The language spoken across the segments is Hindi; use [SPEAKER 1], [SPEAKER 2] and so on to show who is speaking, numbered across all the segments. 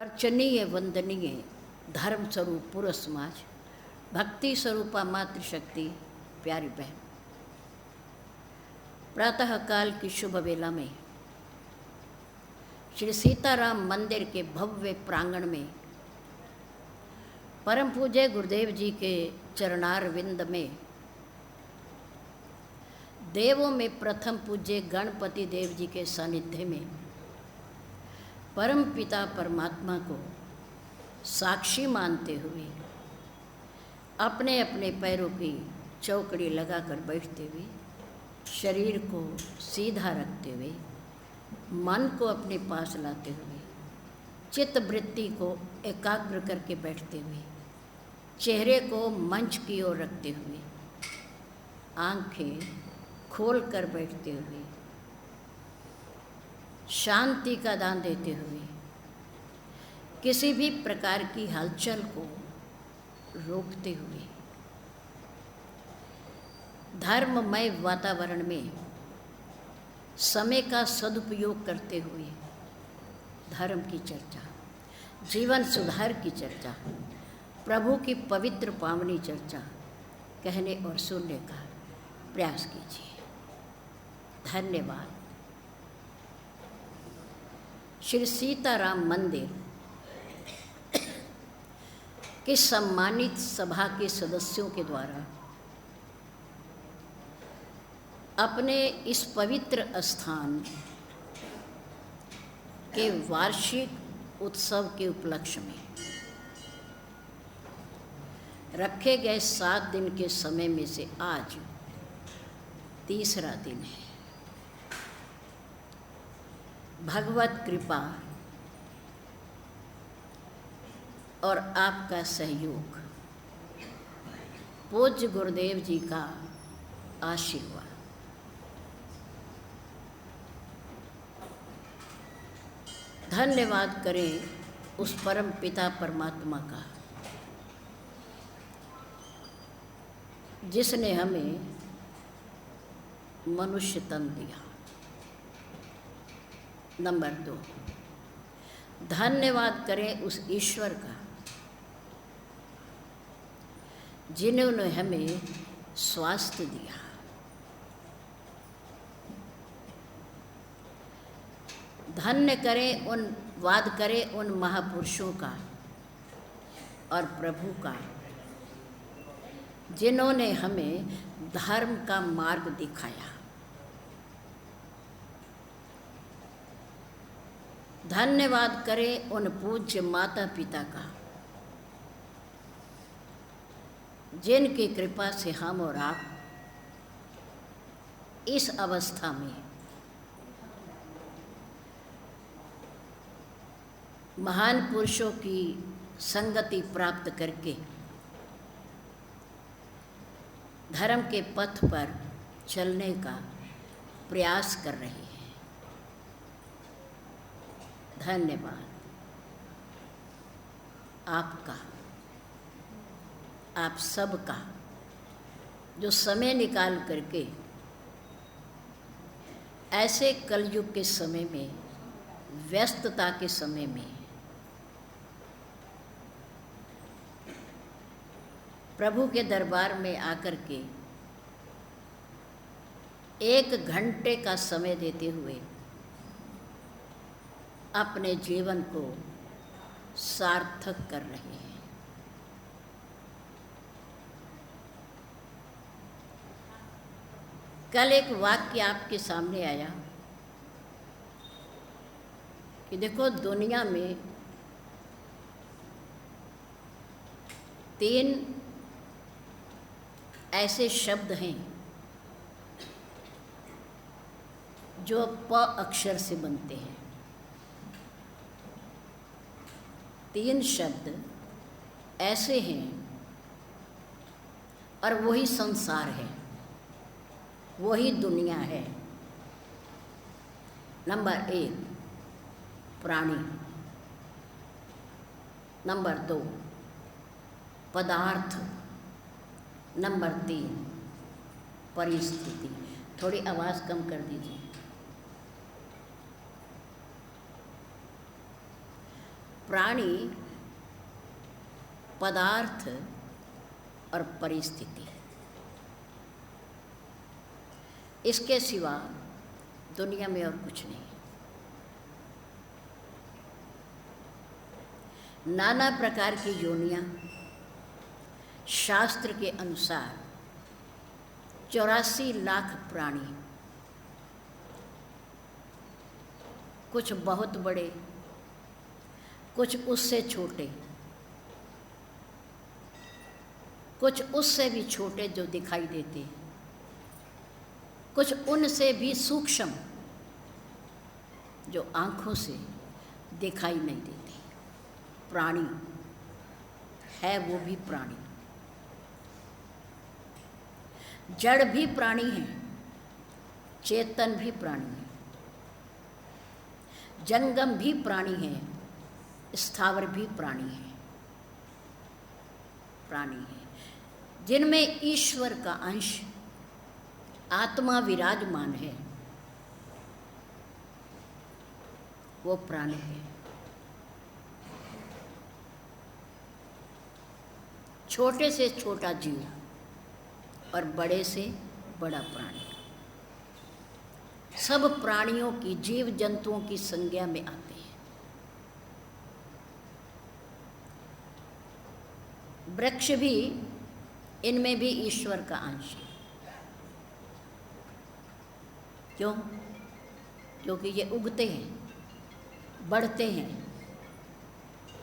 [SPEAKER 1] अर्चनीय वंदनीय धर्म स्वरूप पूर्व समाज, भक्ति स्वरूपा मातृशक्ति प्यारी बहन, प्रातः काल की शुभ वेला में श्री सीताराम मंदिर के भव्य प्रांगण में परम पूज्य गुरुदेव जी के चरणारविंद में देवों में प्रथम पूज्य गणपति देव जी के सानिध्य में परम पिता परमात्मा को साक्षी मानते हुए अपने अपने पैरों की चौकड़ी लगाकर बैठते हुए, शरीर को सीधा रखते हुए, मन को अपने पास लाते हुए, चित्त वृत्ति को एकाग्र करके बैठते हुए, चेहरे को मंच की ओर रखते हुए, आंखें खोल कर बैठते हुए, शांति का दान देते हुए, किसी भी प्रकार की हलचल को रोकते हुए, धर्ममय वातावरण में समय का सदुपयोग करते हुए धर्म की चर्चा, जीवन सुधार की चर्चा, प्रभु की पवित्र पावनी चर्चा कहने और सुनने का प्रयास कीजिए। धन्यवाद। श्री सीताराम मंदिर के सम्मानित सभा के सदस्यों के द्वारा अपने इस पवित्र स्थान के वार्षिक उत्सव के उपलक्ष्य में रखे गए 7 दिन के समय में से आज तीसरा दिन है। भगवत कृपा और आपका सहयोग, पूज्य गुरुदेव जी का आशीर्वाद, धन्यवाद करें उस परम पिता परमात्मा का जिसने हमें मनुष्य तन दिया। नंबर 2, धन्यवाद करें उस ईश्वर का जिन्होंने हमें स्वास्थ्य दिया। धन्यवाद करें उन महापुरुषों का और प्रभु का जिन्होंने हमें धर्म का मार्ग दिखाया। धन्यवाद करें उन पूज्य माता पिता का जिनकी कृपा से हम और आप इस अवस्था में महान पुरुषों की संगति प्राप्त करके धर्म के पथ पर चलने का प्रयास कर रहे हैं। धन्यवाद आपका, आप सबका, जो समय निकाल करके ऐसे कलयुग के समय में, व्यस्तता के समय में प्रभु के दरबार में आकर के 1 घंटे का समय देते हुए अपने जीवन को सार्थक कर रहे हैं। कल एक वाक्य आपके सामने आया कि देखो, दुनिया में 3 ऐसे शब्द हैं जो प अक्षर से बनते हैं। 3 शब्द ऐसे हैं और वही संसार है, वही दुनिया है। नंबर 1 प्राणी, नंबर 2 पदार्थ, नंबर 3 परिस्थिति। थोड़ी आवाज़ कम कर दीजिए। प्राणी, पदार्थ और परिस्थिति, इसके सिवा दुनिया में और कुछ नहीं। नाना प्रकार की योनियां शास्त्र के अनुसार 84 लाख प्राणी, कुछ बहुत बड़े, कुछ उससे छोटे, कुछ उससे भी छोटे जो दिखाई देते, कुछ उनसे भी सूक्ष्म जो आँखों से दिखाई नहीं देती। प्राणी है, वो भी प्राणी। जड़ भी प्राणी है, चेतन भी प्राणी है, जंगम भी प्राणी है, स्थावर भी प्राणी है। प्राणी है जिनमें ईश्वर का अंश, आत्मा विराजमान है, वो प्राणी है। छोटे से छोटा जीव और बड़े से बड़ा प्राणी, सब प्राणियों की, जीव जंतुओं की संज्ञा में आते हैं। वृक्ष भी, इनमें भी ईश्वर का अंश है। क्यों? क्योंकि ये उगते हैं, बढ़ते हैं,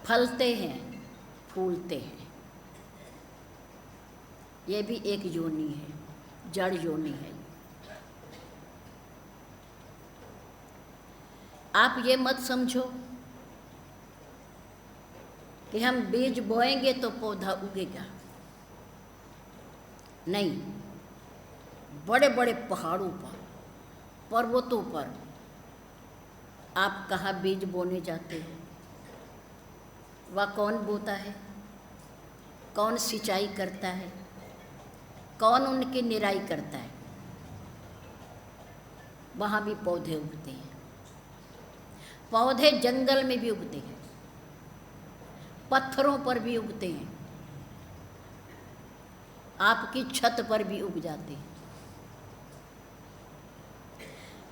[SPEAKER 1] फलते हैं, फूलते हैं। ये भी एक योनि है, जड़ योनि है। आप ये मत समझो कि हम बीज बोएंगे तो पौधा उगेगा। नहीं, बड़े बड़े पहाड़ों पर, पर्वतों पर आप कहाँ बीज बोने जाते हो? वह कौन बोता है? कौन सिंचाई करता है? कौन उनकी निराई करता है? वहाँ भी पौधे उगते हैं। पौधे जंगल में भी उगते हैं, पत्थरों पर भी उगते हैं, आपकी छत पर भी उग जाते हैं।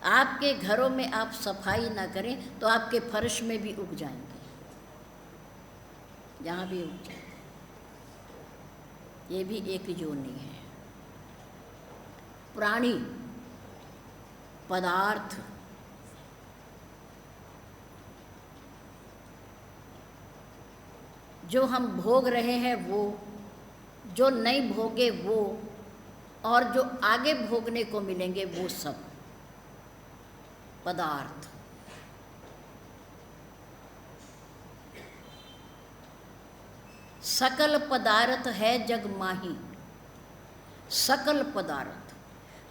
[SPEAKER 1] आपके घरों में आप सफाई ना करें तो आपके फर्श में भी उग जाएंगे, यहाँ भी उग जाएंगे। ये भी एक योनि है। प्राणी, पदार्थ, जो हम भोग रहे हैं वो, जो नहीं भोगे वो, और जो आगे भोगने को मिलेंगे वो सब पदार्थ। सकल पदार्थ है जग माही। सकल पदार्थ,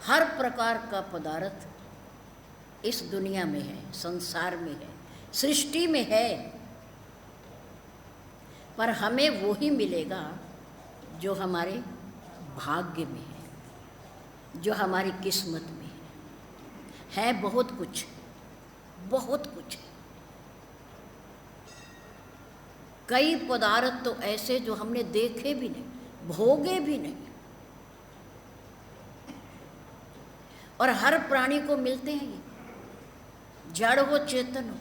[SPEAKER 1] हर प्रकार का पदार्थ इस दुनिया में है, संसार में है, सृष्टि में है। पर हमें वो ही मिलेगा जो हमारे भाग्य में है, जो हमारी किस्मत में है। बहुत कुछ, बहुत कुछ है। कई पदार्थ तो ऐसे जो हमने देखे भी नहीं, भोगे भी नहीं, और हर प्राणी को मिलते हैं ये। जड़ हो, चेतन हो,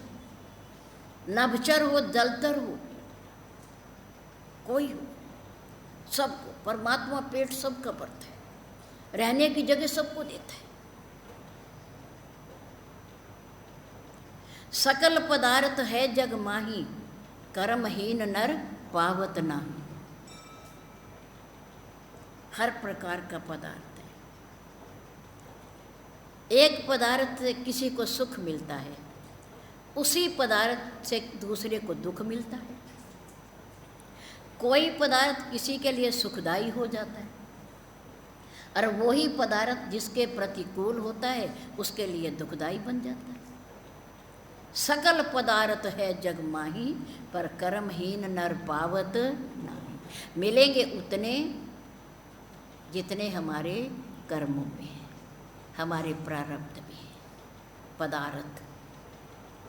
[SPEAKER 1] नभचर हो, जलतर हो, कोई हो, सबको परमात्मा पेट सबका भरता है, रहने की जगह सबको देता है। सकल पदार्थ है जग माही, कर्महीन नर पावत नाही। हर प्रकार का पदार्थ है। एक पदार्थ से किसी को सुख मिलता है, उसी पदार्थ से दूसरे को दुख मिलता है। कोई पदार्थ किसी के लिए सुखदायी हो जाता है, और वही पदार्थ जिसके प्रतिकूल होता है उसके लिए दुखदायी बन जाता है। सकल पदार्थ है जग माही, पर कर्महीन नर पावत नाही। मिलेंगे उतने जितने हमारे कर्मों में है, हमारे प्रारब्ध में है। पदार्थ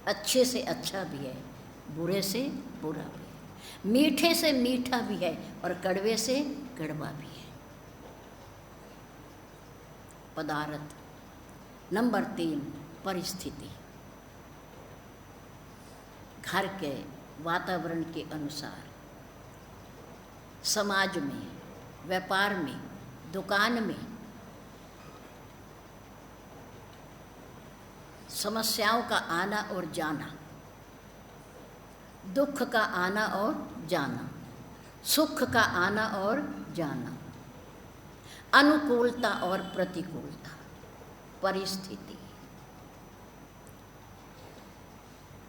[SPEAKER 1] अच्छे से अच्छा भी है, बुरे से बुरा भी है, मीठे से मीठा भी है और कड़वे से कड़वा भी है। पदार्थ। नंबर 3, परिस्थिति। घर के वातावरण के अनुसार, समाज में, व्यापार में, दुकान में समस्याओं का आना और जाना, दुख का आना और जाना, सुख का आना और जाना, अनुकूलता और प्रतिकूलता, परिस्थिति।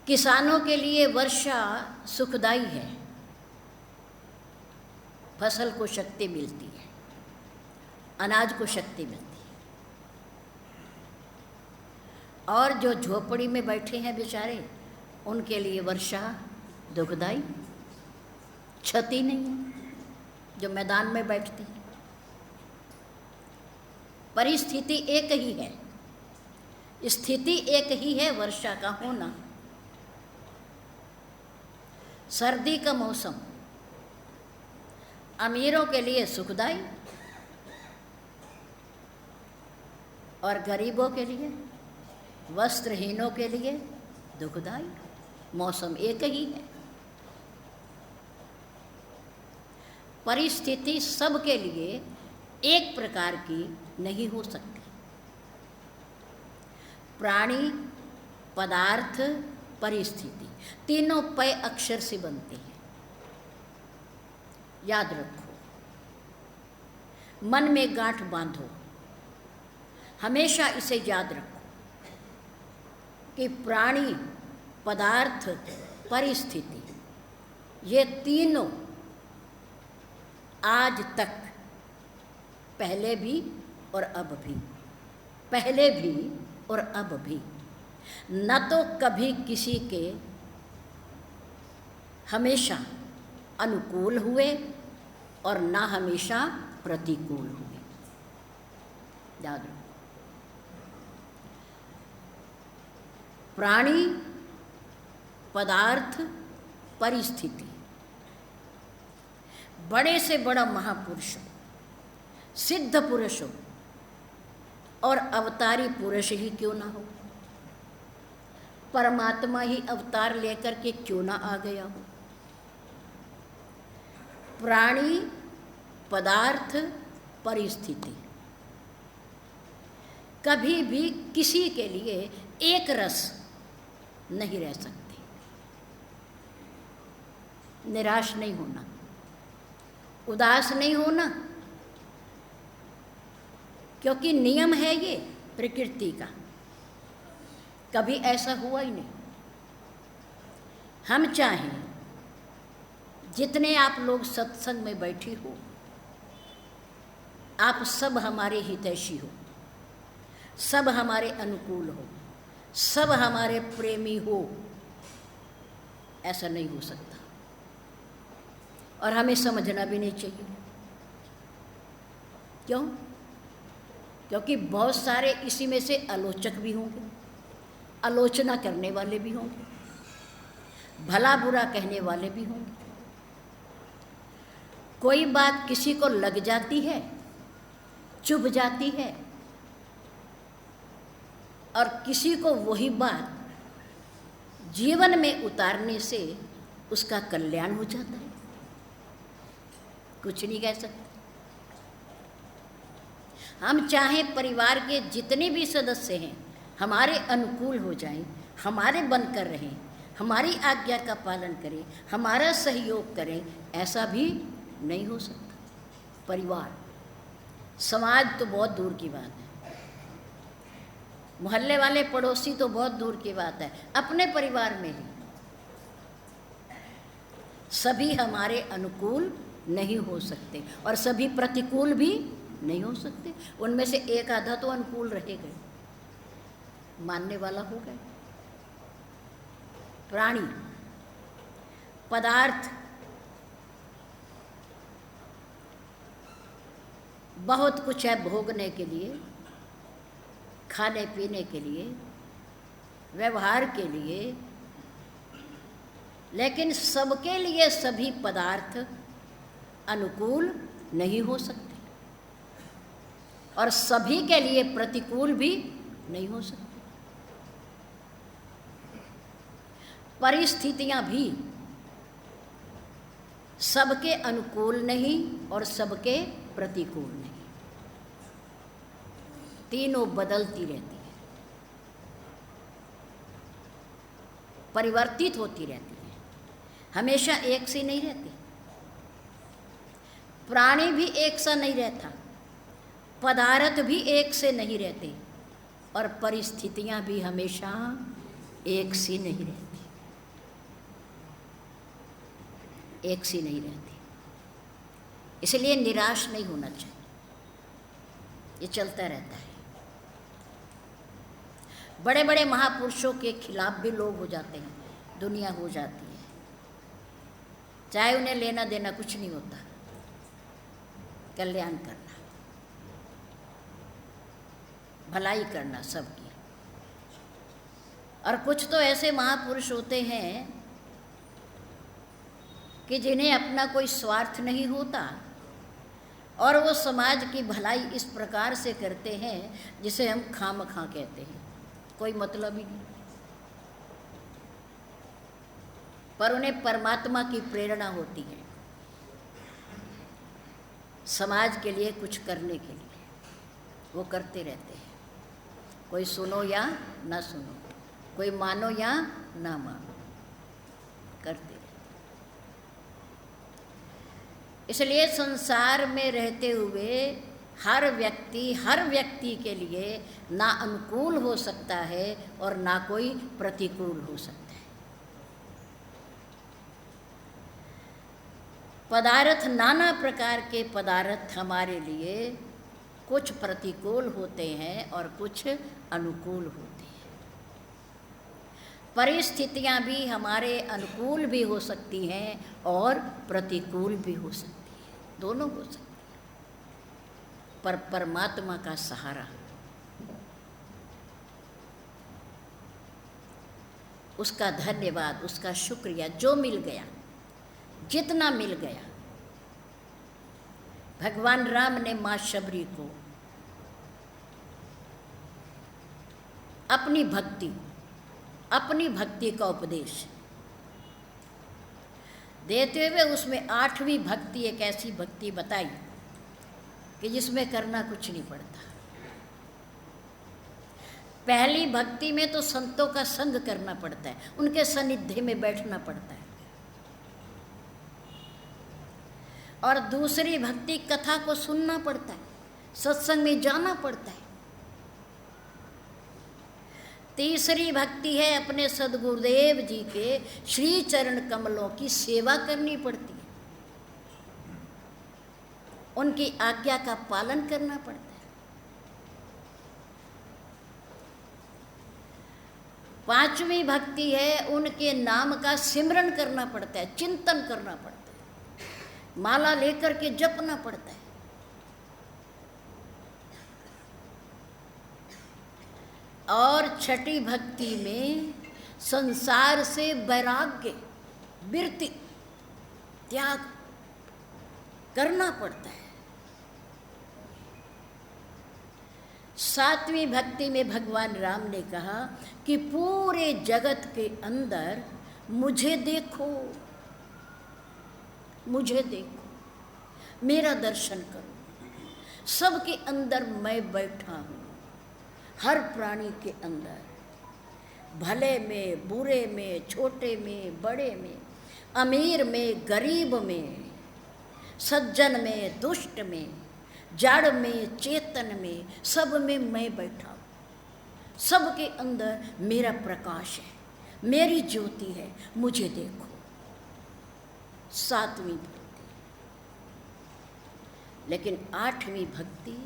[SPEAKER 1] किसानों के लिए वर्षा सुखदायी है, फसल को शक्ति मिलती है, अनाज को शक्ति मिलती है। और जो झोपड़ी में बैठे हैं बेचारे, उनके लिए वर्षा दुखदाई, क्षति नहीं है जो मैदान में बैठते हैं। परिस्थिति एक ही है, स्थिति एक ही है, वर्षा का होना। सर्दी का मौसम अमीरों के लिए सुखदाई और गरीबों के लिए, वस्त्रहीनों के लिए दुखदाई। मौसम एक ही है। परिस्थिति सबके लिए एक प्रकार की नहीं हो सकती। प्राणी, पदार्थ, परिस्थिति तीनों पै अक्षर से बनते हैं। याद रखो, मन में गांठ बांधो, हमेशा इसे याद रखो कि प्राणी, पदार्थ, परिस्थिति ये तीनों आज तक, पहले भी और अब भी, पहले भी और अब भी, न तो कभी किसी के हमेशा अनुकूल हुए और न हमेशा प्रतिकूल हुए। याद रखो, प्राणी, पदार्थ, परिस्थिति, बड़े से बड़ा महापुरुष हो, सिद्ध पुरुष हो और अवतारी पुरुष ही क्यों ना हो, परमात्मा ही अवतार लेकर के क्यों ना आ गया हो, प्राणी, पदार्थ, परिस्थिति कभी भी किसी के लिए एक रस नहीं रह सकते। निराश नहीं होना, उदास नहीं होना, क्योंकि नियम है ये प्रकृति का, कभी ऐसा हुआ ही नहीं। हम चाहें जितने आप लोग सत्संग में बैठे हो, आप सब हमारे हितैषी हो, सब हमारे अनुकूल हो, सब हमारे प्रेमी हो, ऐसा नहीं हो सकता। और हमें समझना भी नहीं चाहिए। क्यों? क्योंकि बहुत सारे इसी में से आलोचक भी होंगे, आलोचना करने वाले भी होंगे, भला बुरा कहने वाले भी होंगे। कोई बात किसी को लग जाती है, चुभ जाती है, और किसी को वही बात जीवन में उतारने से उसका कल्याण हो जाता है। कुछ नहीं कह सकते। हम चाहें परिवार के जितने भी सदस्य हैं हमारे अनुकूल हो जाएं, हमारे बनकर रहें, हमारी आज्ञा का पालन करें, हमारा सहयोग करें, ऐसा भी नहीं हो सकता। परिवार, समाज तो बहुत दूर की बात है, मोहल्ले वाले पड़ोसी तो बहुत दूर की बात है, अपने परिवार में ही सभी हमारे अनुकूल नहीं हो सकते और सभी प्रतिकूल भी नहीं हो सकते। उनमें से एक आधा तो अनुकूल रह गए, मानने वाला हो गए। प्राणी, पदार्थ बहुत कुछ है भोगने के लिए, खाने पीने के लिए, व्यवहार के लिए, लेकिन सबके लिए सभी पदार्थ अनुकूल नहीं हो सकते और सभी के लिए प्रतिकूल भी नहीं हो सकते। परिस्थितियां भी सबके अनुकूल नहीं और सबके प्रतिकूल नहीं, तीनों बदलती रहती है, परिवर्तित होती रहती है, हमेशा एक सी नहीं रहती। प्राणी भी एक सा नहीं रहता, पदार्थ भी एक से नहीं रहते और परिस्थितियां भी हमेशा एक सी नहीं रहती, एक सी नहीं रहती। इसलिए निराश नहीं होना चाहिए, ये चलता रहता है। बड़े बड़े महापुरुषों के खिलाफ भी लोग हो जाते हैं, दुनिया हो जाती है, चाहे उन्हें लेना देना कुछ नहीं होता, कल्याण करना, भलाई करना सबकी। और कुछ तो ऐसे महापुरुष होते हैं कि जिन्हें अपना कोई स्वार्थ नहीं होता और वो समाज की भलाई इस प्रकार से करते हैं जिसे हम खामखा कहते हैं, कोई मतलब ही नहीं, पर उन्हें परमात्मा की प्रेरणा होती है समाज के लिए कुछ करने के लिए, वो करते रहते हैं। कोई सुनो या ना सुनो, कोई मानो या ना मानो, करते रहते। इसलिए संसार में रहते हुए हर व्यक्ति के लिए ना अनुकूल हो सकता है और ना कोई प्रतिकूल हो सकता है। पदार्थ, नाना प्रकार के पदार्थ हमारे लिए कुछ प्रतिकूल होते हैं और कुछ अनुकूल होते हैं। परिस्थितियां भी हमारे अनुकूल भी हो सकती हैं और प्रतिकूल भी हो सकती हैं, दोनों हो सकती हैं। पर परमात्मा का सहारा, उसका धन्यवाद, उसका शुक्रिया, जो मिल गया, जितना मिल गया। भगवान राम ने माँ शबरी को अपनी भक्ति का उपदेश देते हुए उसमें 8वीं भक्ति एक ऐसी भक्ति बताई कि जिसमें करना कुछ नहीं पड़ता। पहली भक्ति में तो संतों का संग करना पड़ता है, उनके सानिध्य में बैठना पड़ता है, और दूसरी भक्ति कथा को सुनना पड़ता है, सत्संग में जाना पड़ता है। तीसरी भक्ति है अपने सद्गुरुदेव जी के श्री चरण कमलों की सेवा करनी पड़ती है, उनकी आज्ञा का पालन करना पड़ता है। 5वीं भक्ति है उनके नाम का सिमरन करना पड़ता है, चिंतन करना पड़ता है, माला लेकर के जपना पड़ता है। और 6ठी भक्ति में संसार से वैराग्य, विरति, त्याग करना पड़ता है। 7वीं भक्ति में भगवान राम ने कहा कि पूरे जगत के अंदर मुझे देखो, मुझे देखो, मेरा दर्शन करो। सबके अंदर मैं बैठा हूँ, हर प्राणी के अंदर, भले में, बुरे में, छोटे में, बड़े में, अमीर में, गरीब में, सज्जन में, दुष्ट में, जड़ में, चेतन में, सब में मैं बैठा हूँ। सबके अंदर मेरा प्रकाश है, मेरी ज्योति है, मुझे देखो। 7वीं भक्ति। लेकिन 8वीं भक्ति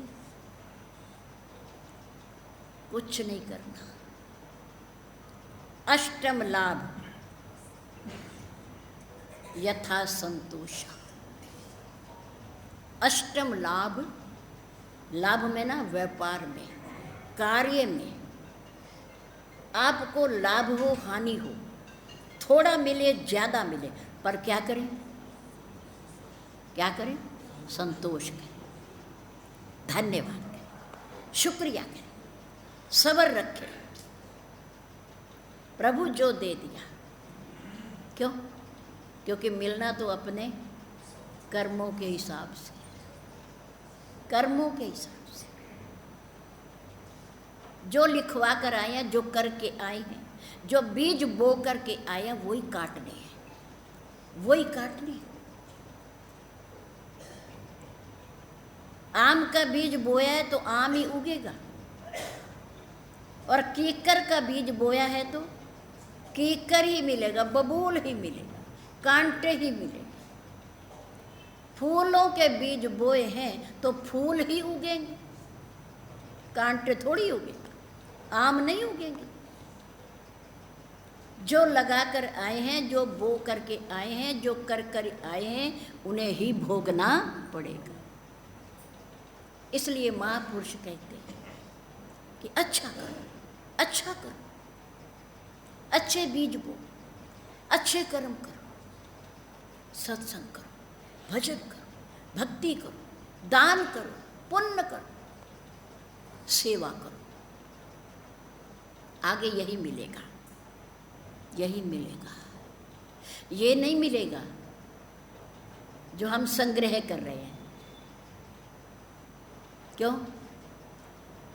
[SPEAKER 1] कुछ नहीं करना। अष्टम लाभ यथा संतोष। अष्टम लाभ, लाभ में ना व्यापार में, कार्य में आपको लाभ हो हानि हो, थोड़ा मिले ज़्यादा मिले, पर क्या करें, क्या करें, संतोष करें, धन्यवाद करें, शुक्रिया करें, सब्र रखें। प्रभु जो दे दिया, क्यों? क्योंकि मिलना तो अपने कर्मों के हिसाब से, कर्मों के हिसाब से। जो लिखवा कर आए हैं, जो करके आए हैं, जो बीज बो करके आए हैं, वही काटने हैं, वही काटने हैं। आम का बीज बोया है तो आम ही उगेगा, और कीकर का बीज बोया है तो कीकर ही मिलेगा, बबूल ही मिलेगा, कांटे ही मिलेंगे। फूलों के बीज बोए हैं तो फूल ही उगेंगे, कांटे थोड़ी उगेंगे, आम नहीं उगेंगे। जो लगा कर आए हैं, जो बो करके आए हैं, जो कर कर आए हैं, उन्हें ही भोगना पड़ेगा। इसलिए महापुरुष कहते हैं कि अच्छा करो, अच्छा करो, अच्छे बीज बो, अच्छे कर्म करो, सत्संग करो, भजन करो, भक्ति करो, दान करो, पुण्य करो, सेवा करो। आगे यही मिलेगा, यही मिलेगा। ये नहीं मिलेगा जो हम संग्रह कर रहे हैं। क्यों?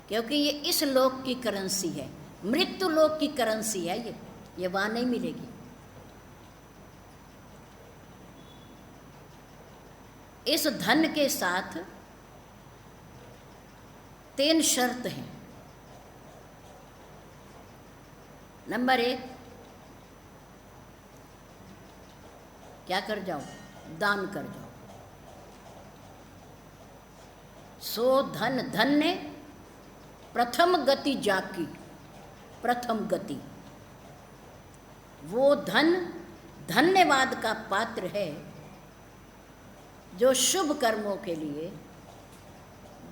[SPEAKER 1] क्योंकि ये इस लोक की करेंसी है, मृत्यु लोक की करेंसी है, ये वहां नहीं मिलेगी। इस धन के साथ 3 शर्त हैं। नंबर 1, क्या कर जाओ? दान कर जाओ। सो धन धन्य प्रथम गति जाकी, प्रथम गति। वो धन धन्यवाद का पात्र है जो शुभ कर्मों के लिए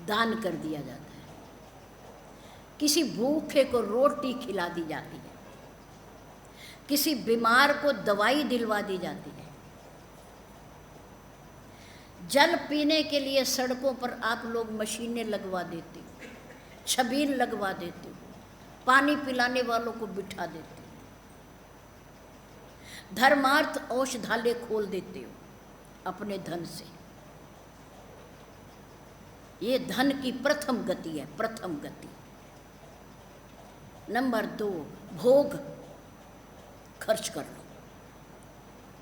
[SPEAKER 1] दान कर दिया जाता है। किसी भूखे को रोटी खिला दी जाती है, किसी बीमार को दवाई दिलवा दी जाती है। जल पीने के लिए सड़कों पर आप लोग मशीनें लगवा देते हो, छबील लगवा देते हो, पानी पिलाने वालों को बिठा देते हो, धर्मार्थ औषधालय खोल देते हो अपने धन से। ये धन की प्रथम गति है, प्रथम गति। नंबर 2, भोग। खर्च कर लो,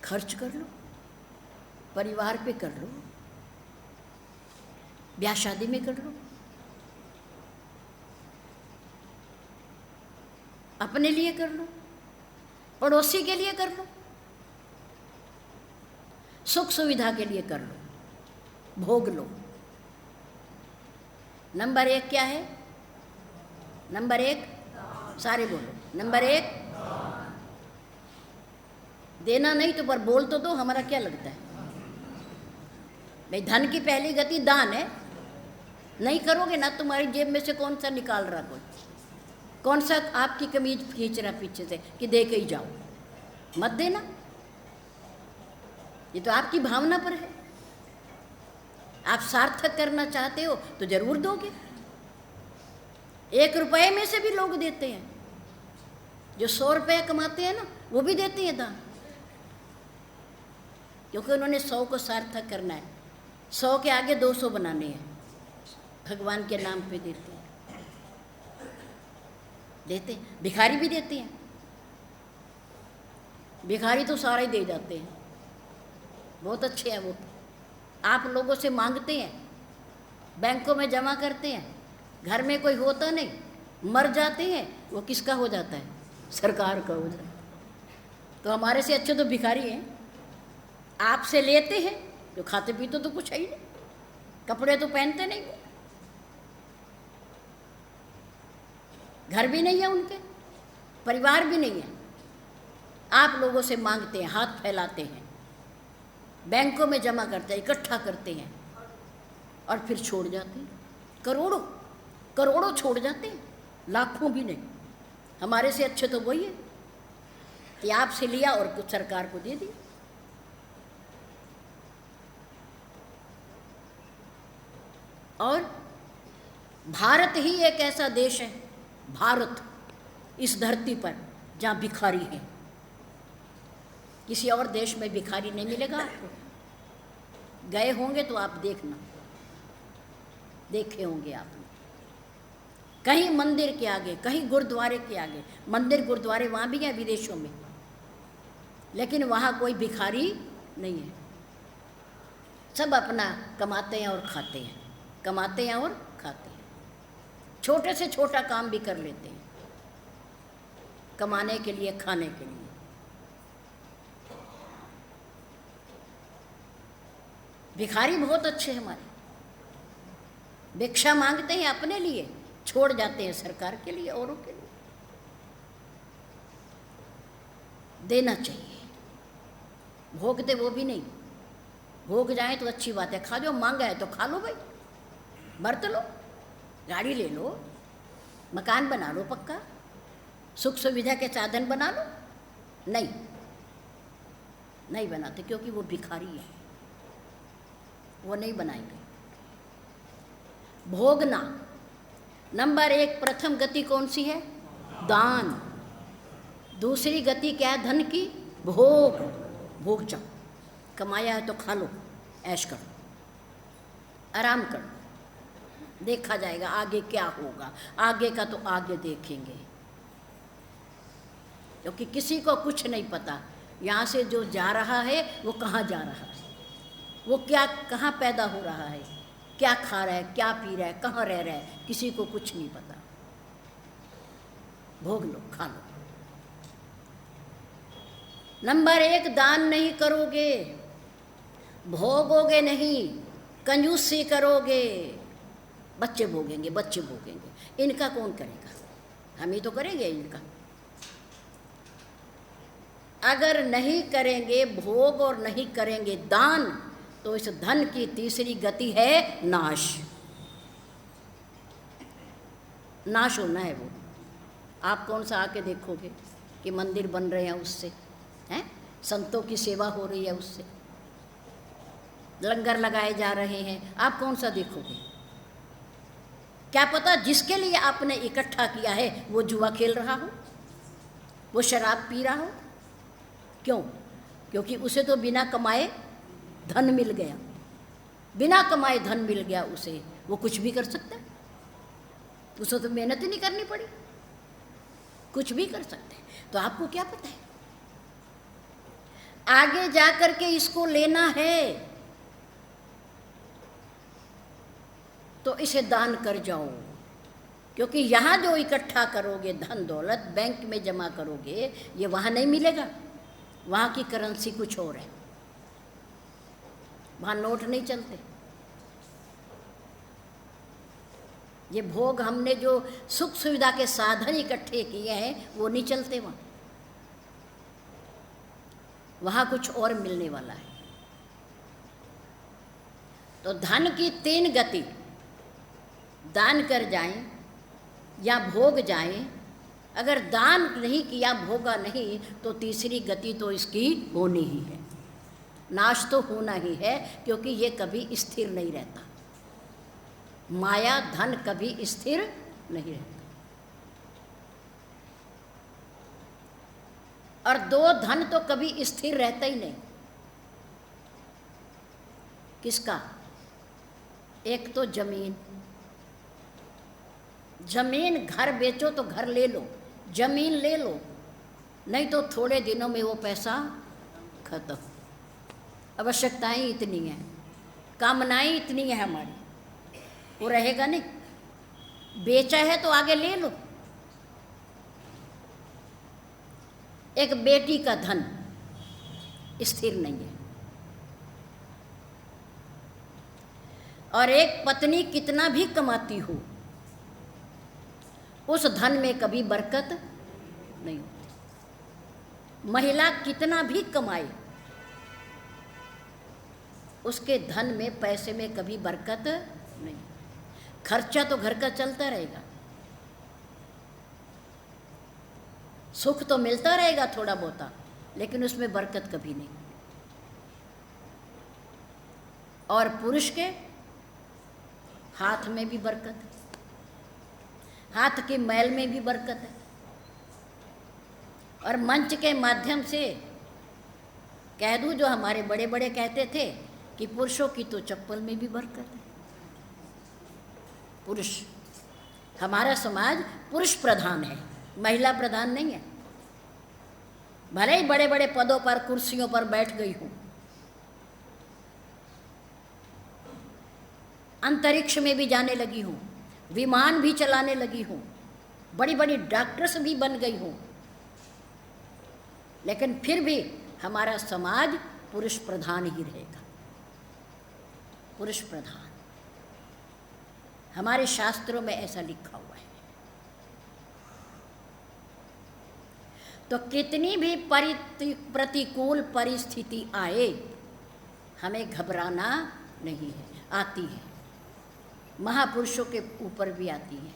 [SPEAKER 1] खर्च कर लो, परिवार पे कर लो, ब्याह शादी में कर लो, अपने लिए कर लो, पड़ोसी के लिए कर लो, सुख सुविधा के लिए कर लो, भोग लो। नंबर 1 क्या है? नंबर 1, सारे बोलो। नंबर 1, देना नहीं तो पर बोल तो दो, हमारा क्या लगता है भाई? धन की पहली गति दान है। नहीं करोगे ना, तुम्हारी जेब में से कौन सा निकाल रहा, कोई कौन सा आपकी कमीज खींच रहा पीछे से कि दे के ही जाओ? मत देना, ये तो आपकी भावना पर है। आप सार्थक करना चाहते हो तो जरूर दोगे। 1 रुपये में से भी लोग देते हैं, जो 100 रुपये कमाते हैं ना, वो भी देते हैं दान, क्योंकि उन्होंने 100 को सार्थक करना है। 100 के आगे 200 बनाने हैं, भगवान के नाम पे देते हैं। देते हैं, भिखारी भी देते हैं। भिखारी तो सारा ही दे जाते हैं, बहुत अच्छे हैं वो। आप लोगों से मांगते हैं, बैंकों में जमा करते हैं, घर में कोई होता नहीं, मर जाते हैं, वो किसका हो जाता है? सरकार का हो जाता है। तो हमारे से अच्छे तो भिखारी हैं। आपसे लेते हैं, जो खाते पीते तो कुछ है ही नहीं, कपड़े तो पहनते नहीं, घर भी नहीं है उनके, परिवार भी नहीं है। आप लोगों से मांगते हैं, हाथ फैलाते हैं, बैंकों में जमा करते हैं, इकट्ठा करते हैं, और फिर छोड़ जाते हैं। करोड़ों करोड़ों छोड़ जाते हैं, लाखों भी नहीं। हमारे से अच्छे तो वही है कि आपसे लिया और कुछ सरकार को दे दिया। और भारत ही एक ऐसा देश है, भारत इस धरती पर, जहाँ भिखारी है। किसी और देश में भिखारी नहीं मिलेगा आपको। गए होंगे तो आप देखना, देखे होंगे आपने, कहीं मंदिर के आगे, कहीं गुरुद्वारे के आगे। मंदिर गुरुद्वारे वहाँ भी हैं विदेशों में, लेकिन वहाँ कोई भिखारी नहीं है। सब अपना कमाते हैं और खाते हैं, कमाते हैं और खाते हैं। छोटे से छोटा काम भी कर लेते हैं कमाने के लिए, खाने के लिए। भिखारी बहुत अच्छे हैं हमारे, भिक्षा मांगते हैं अपने लिए, छोड़ जाते हैं सरकार के लिए, औरों के लिए। देना चाहिए। भोग दे वो भी नहीं, भोग जाए तो अच्छी बात है, खा जो, मांगा है तो खा लो भाई, बरत लो, गाड़ी ले लो, मकान बना लो पक्का, सुख सुविधा के साधन बना लो। नहीं, नहीं बनाते, क्योंकि वो भिखारी है, वो नहीं बनाएंगे। भोगना, नंबर 1 प्रथम गति कौन सी है? दान। दूसरी गति क्या है धन की? भोग। भोग जाओ, कमाया है तो खा लो, ऐश करो, आराम करो, देखा जाएगा आगे क्या होगा। आगे का तो आगे देखेंगे, क्योंकि किसी को कुछ नहीं पता। यहाँ से जो जा रहा है वो कहाँ जा रहा है, वो क्या कहाँ पैदा हो रहा है, क्या खा रहा है, क्या पी रहा है, कहाँ रह रहा है, किसी को कुछ नहीं पता। भोग लो, खा लो। नंबर 1 दान नहीं करोगे, भोगोगे नहीं, कंजूसी करोगे, बच्चे भोगेंगे, बच्चे भोगेंगे। इनका कौन करेगा? हम ही तो करेंगे इनका। अगर नहीं करेंगे भोग और नहीं करेंगे दान, तो इस धन की तीसरी गति है नाश। नाश होना है वो। आप कौन सा आके देखोगे कि मंदिर बन रहे हैं उससे, हैं, संतों की सेवा हो रही है उससे, लंगर लगाए जा रहे हैं, आप कौन सा देखोगे? क्या पता जिसके लिए आपने इकट्ठा किया है वो जुआ खेल रहा हो, वो शराब पी रहा हो। क्यों? क्योंकि उसे तो बिना कमाए धन मिल गया, बिना कमाए धन मिल गया उसे, वो कुछ भी कर सकता है, उसे तो मेहनत ही नहीं करनी पड़ी, कुछ भी कर सकते हैं। तो आपको क्या पता है आगे जा कर के इसको लेना है, तो इसे दान कर जाओ। क्योंकि यहाँ जो इकट्ठा करोगे धन दौलत, बैंक में जमा करोगे, ये वहाँ नहीं मिलेगा। वहाँ की करेंसी कुछ और है, वहाँ नोट नहीं चलते। ये भोग हमने जो सुख सुविधा के साधन इकट्ठे किए हैं वो नहीं चलते वहाँ, वहाँ कुछ और मिलने वाला है। तो धन की 3 गति, दान कर जाएं या भोग जाएं। अगर दान नहीं किया, भोगा नहीं, तो तीसरी गति तो इसकी होनी ही है, नाश तो होना ही है, क्योंकि ये कभी स्थिर नहीं रहता। माया धन कभी स्थिर नहीं रहता। और 2 धन तो कभी स्थिर रहता ही नहीं। किसका? एक तो जमीन, जमीन, घर बेचो तो घर ले लो, जमीन ले लो, नहीं तो थोड़े दिनों में वो पैसा खत्म। आवश्यकताएं इतनी हैं, कामनाएं इतनी हैं हमारी, वो रहेगा नहीं। बेचा है तो आगे ले लो। एक बेटी का धन स्थिर नहीं है, और एक पत्नी कितना भी कमाती हो, उस धन में कभी बरकत नहीं होती। महिला कितना भी कमाए, उसके धन में, पैसे में कभी बरकत नहीं। खर्चा तो घर का चलता रहेगा, सुख तो मिलता रहेगा थोड़ा बहुता, लेकिन उसमें बरकत कभी नहीं। और पुरुष के हाथ में भी बरकत है, हाथ के मैल में भी बरकत है। और मंच के माध्यम से कह दूं, जो हमारे बड़े बड़े कहते थे कि पुरुषों की तो चप्पल में भी बरकत है। पुरुष, हमारा समाज पुरुष प्रधान है, महिला प्रधान नहीं है। भले ही बड़े बड़े पदों पर, कुर्सियों पर बैठ गई हूँ, अंतरिक्ष में भी जाने लगी हूँ, विमान भी चलाने लगी हूँ, बड़ी बड़ी डॉक्टर्स भी बन गई हूँ, लेकिन फिर भी हमारा समाज पुरुष प्रधान ही रहेगा। पुरुष प्रधान, हमारे शास्त्रों में ऐसा लिखा हुआ है। तो कितनी भी प्रतिकूल परिस्थिति आए, हमें घबराना नहीं है। आती है, महापुरुषों के ऊपर भी आती है,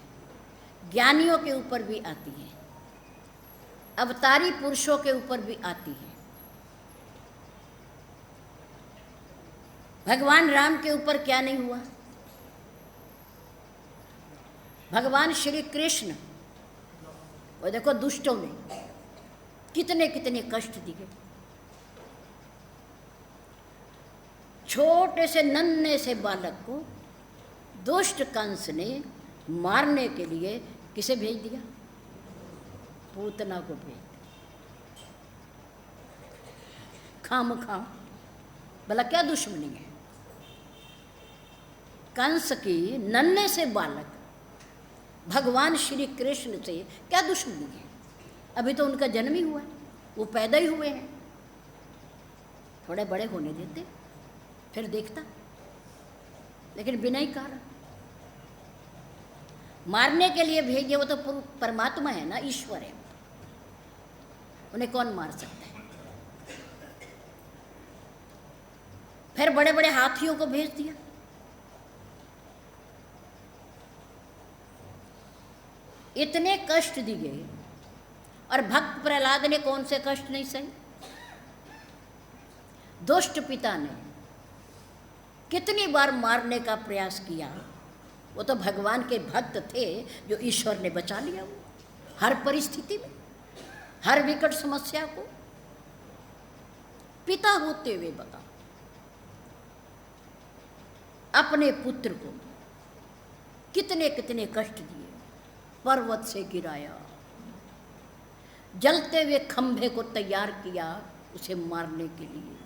[SPEAKER 1] ज्ञानियों के ऊपर भी आती है, अवतारी पुरुषों के ऊपर भी आती है। भगवान राम के ऊपर क्या नहीं हुआ? भगवान श्री कृष्ण, वो देखो दुष्टों ने कितने कितने कष्ट दिए। छोटे से नन्हे से बालक को दुष्ट कंस ने मारने के लिए किसे भेज दिया? पूतना को भेज दिया। खामखा, भला क्या दुश्मनी है? कंस की नन्हे से बालक भगवान श्री कृष्ण से क्या दुश्मनी है? अभी तो उनका जन्म ही हुआ है, वो पैदा ही हुए हैं। थोड़े बड़े होने देते, फिर देखता। लेकिन बिना ही कारण मारने के लिए भेजे। वो तो परमात्मा है ना, ईश्वर है, उन्हें कौन मार सकता है? फिर बड़े बड़े हाथियों को भेज दिया। इतने कष्ट दिए, और भक्त प्रहलाद ने कौन से कष्ट नहीं सहे? दुष्ट पिता ने कितनी बार मारने का प्रयास किया। वो तो भगवान के भक्त थे, जो ईश्वर ने बचा लिया। वो हर परिस्थिति में, हर विकट समस्या को पिता होते हुए बता, अपने पुत्र को कितने कितने कष्ट दिए। पर्वत से गिराया, जलते हुए खंभे को तैयार किया उसे मारने के लिए,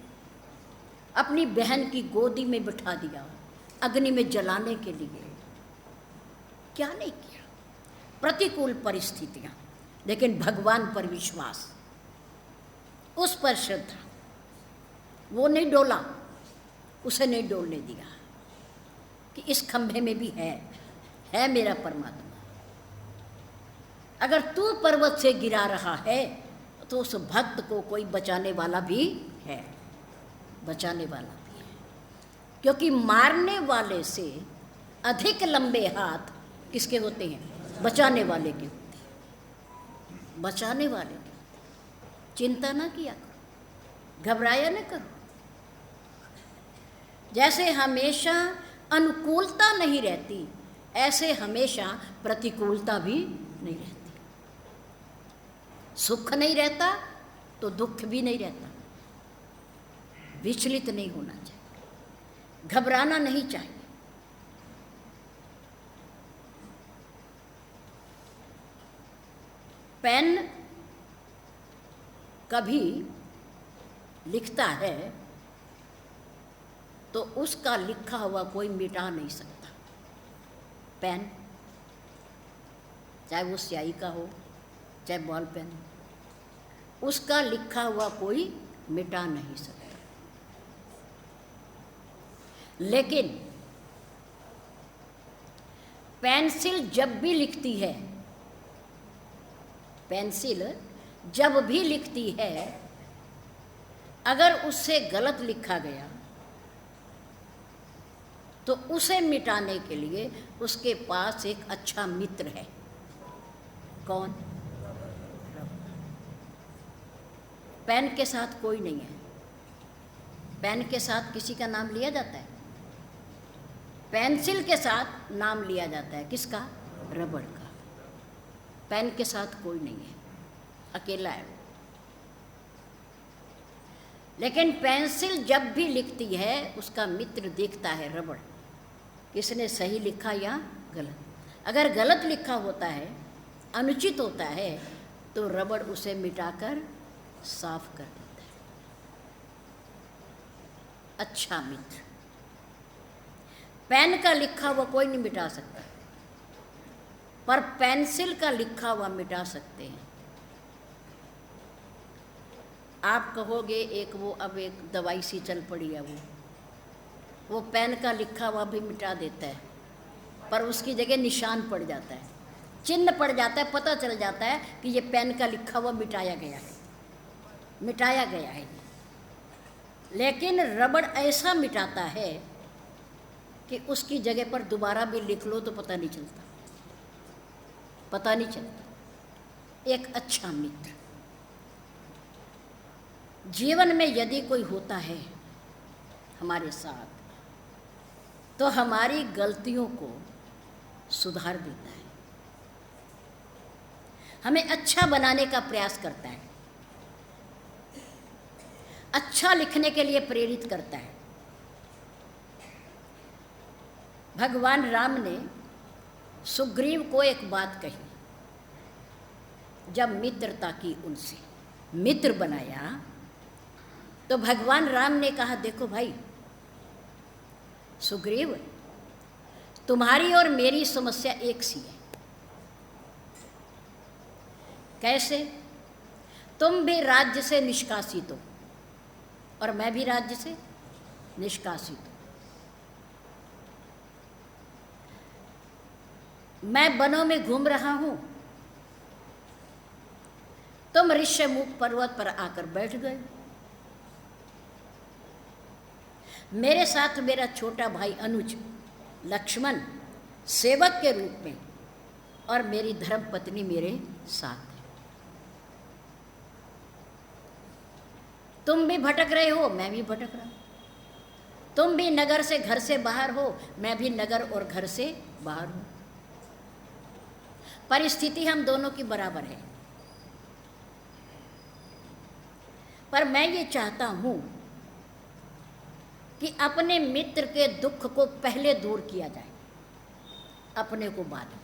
[SPEAKER 1] अपनी बहन की गोदी में बिठा दिया अग्नि में जलाने के लिए। क्या नहीं किया? प्रतिकूल परिस्थितियां, लेकिन भगवान पर विश्वास, उस पर श्रद्धा। वो नहीं डोला, उसे नहीं डोलने दिया कि इस खंभे में भी है मेरा परमात्मा। अगर तू पर्वत से गिरा रहा है तो उस भक्त को कोई बचाने वाला भी है, बचाने वाला भी है। क्योंकि मारने वाले से अधिक लंबे हाथ किसके होते हैं? बचाने वाले के होते हैं, बचाने वाले के। चिंता ना किया करो, घबराया न करो। जैसे हमेशा अनुकूलता नहीं रहती, ऐसे हमेशा प्रतिकूलता भी नहीं रहती। सुख नहीं रहता तो दुख भी नहीं रहता। विचलित नहीं होना चाहिए, घबराना नहीं चाहिए। पेन कभी लिखता है तो उसका लिखा हुआ कोई मिटा नहीं सकता। पेन, चाहे वो स्याही का हो, चाहे बॉल पेन, उसका लिखा हुआ कोई मिटा नहीं सकता। लेकिन पेंसिल जब भी लिखती है, पेंसिल जब भी लिखती है, अगर उससे गलत लिखा गया तो उसे मिटाने के लिए उसके पास एक अच्छा मित्र है। कौन? पेन के साथ कोई नहीं है। पेन के साथ किसी का नाम लिया जाता है? पेंसिल के साथ नाम लिया जाता है, किसका? रबड़ का। पेन के साथ कोई नहीं है, अकेला है। लेकिन पेंसिल जब भी लिखती है उसका मित्र देखता है रबड़, किसने सही लिखा या गलत। अगर गलत लिखा होता है, अनुचित होता है, तो रबड़ उसे मिटाकर साफ कर देता है। अच्छा मित्र। पेन का लिखा हुआ कोई नहीं मिटा सकता, पर पेंसिल का लिखा हुआ मिटा सकते हैं। आप कहोगे एक वो अब एक दवाई सी चल पड़ी है, वो पेन का लिखा हुआ भी मिटा देता है, पर उसकी जगह निशान पड़ जाता है, चिन्ह पड़ जाता है, पता चल जाता है कि ये पेन का लिखा हुआ मिटाया गया है, मिटाया गया है। लेकिन रबड़ ऐसा मिटाता है कि उसकी जगह पर दोबारा भी लिख लो तो पता नहीं चलता, पता नहीं चलता। एक अच्छा मित्र जीवन में यदि कोई होता है हमारे साथ, तो हमारी गलतियों को सुधार देता है, हमें अच्छा बनाने का प्रयास करता है, अच्छा लिखने के लिए प्रेरित करता है। भगवान राम ने सुग्रीव को एक बात कही, जब मित्रता की उनसे, मित्र बनाया, तो भगवान राम ने कहा, देखो भाई सुग्रीव, तुम्हारी और मेरी समस्या एक सी है। कैसे? तुम भी राज्य से निष्कासित हो और मैं भी राज्य से निष्कासित हूं। मैं वनों में घूम रहा हूं, तुम ऋष्यमुख पर्वत पर आकर बैठ गए। मेरे साथ मेरा छोटा भाई अनुज लक्ष्मण सेवक के रूप में, और मेरी धर्म पत्नी मेरे साथ है। तुम भी भटक रहे हो, मैं भी भटक रहा हूं। तुम भी नगर से घर से बाहर हो, मैं भी नगर और घर से बाहर हूं। परिस्थिति हम दोनों की बराबर है, पर मैं ये चाहता हूं कि अपने मित्र के दुख को पहले दूर किया जाए, अपने को बाद में।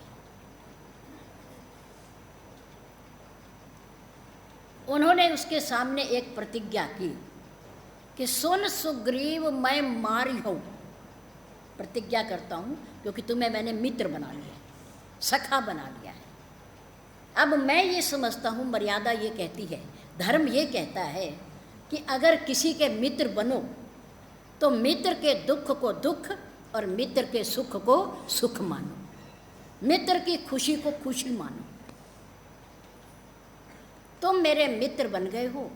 [SPEAKER 1] उन्होंने उसके सामने एक प्रतिज्ञा की कि सुन सुग्रीव, मैं मारी हूं, प्रतिज्ञा करता हूं, क्योंकि तुम्हें मैंने मित्र बना लिया, सखा बना लिया है। अब मैं ये समझता हूं, मर्यादा ये कहती है, धर्म ये कहता है कि अगर किसी के मित्र बनो तो मित्र के दुख को दुख और मित्र के सुख को सुख मानो, मित्र की खुशी को खुशी मानो। तुम मेरे मित्र बन गए हो,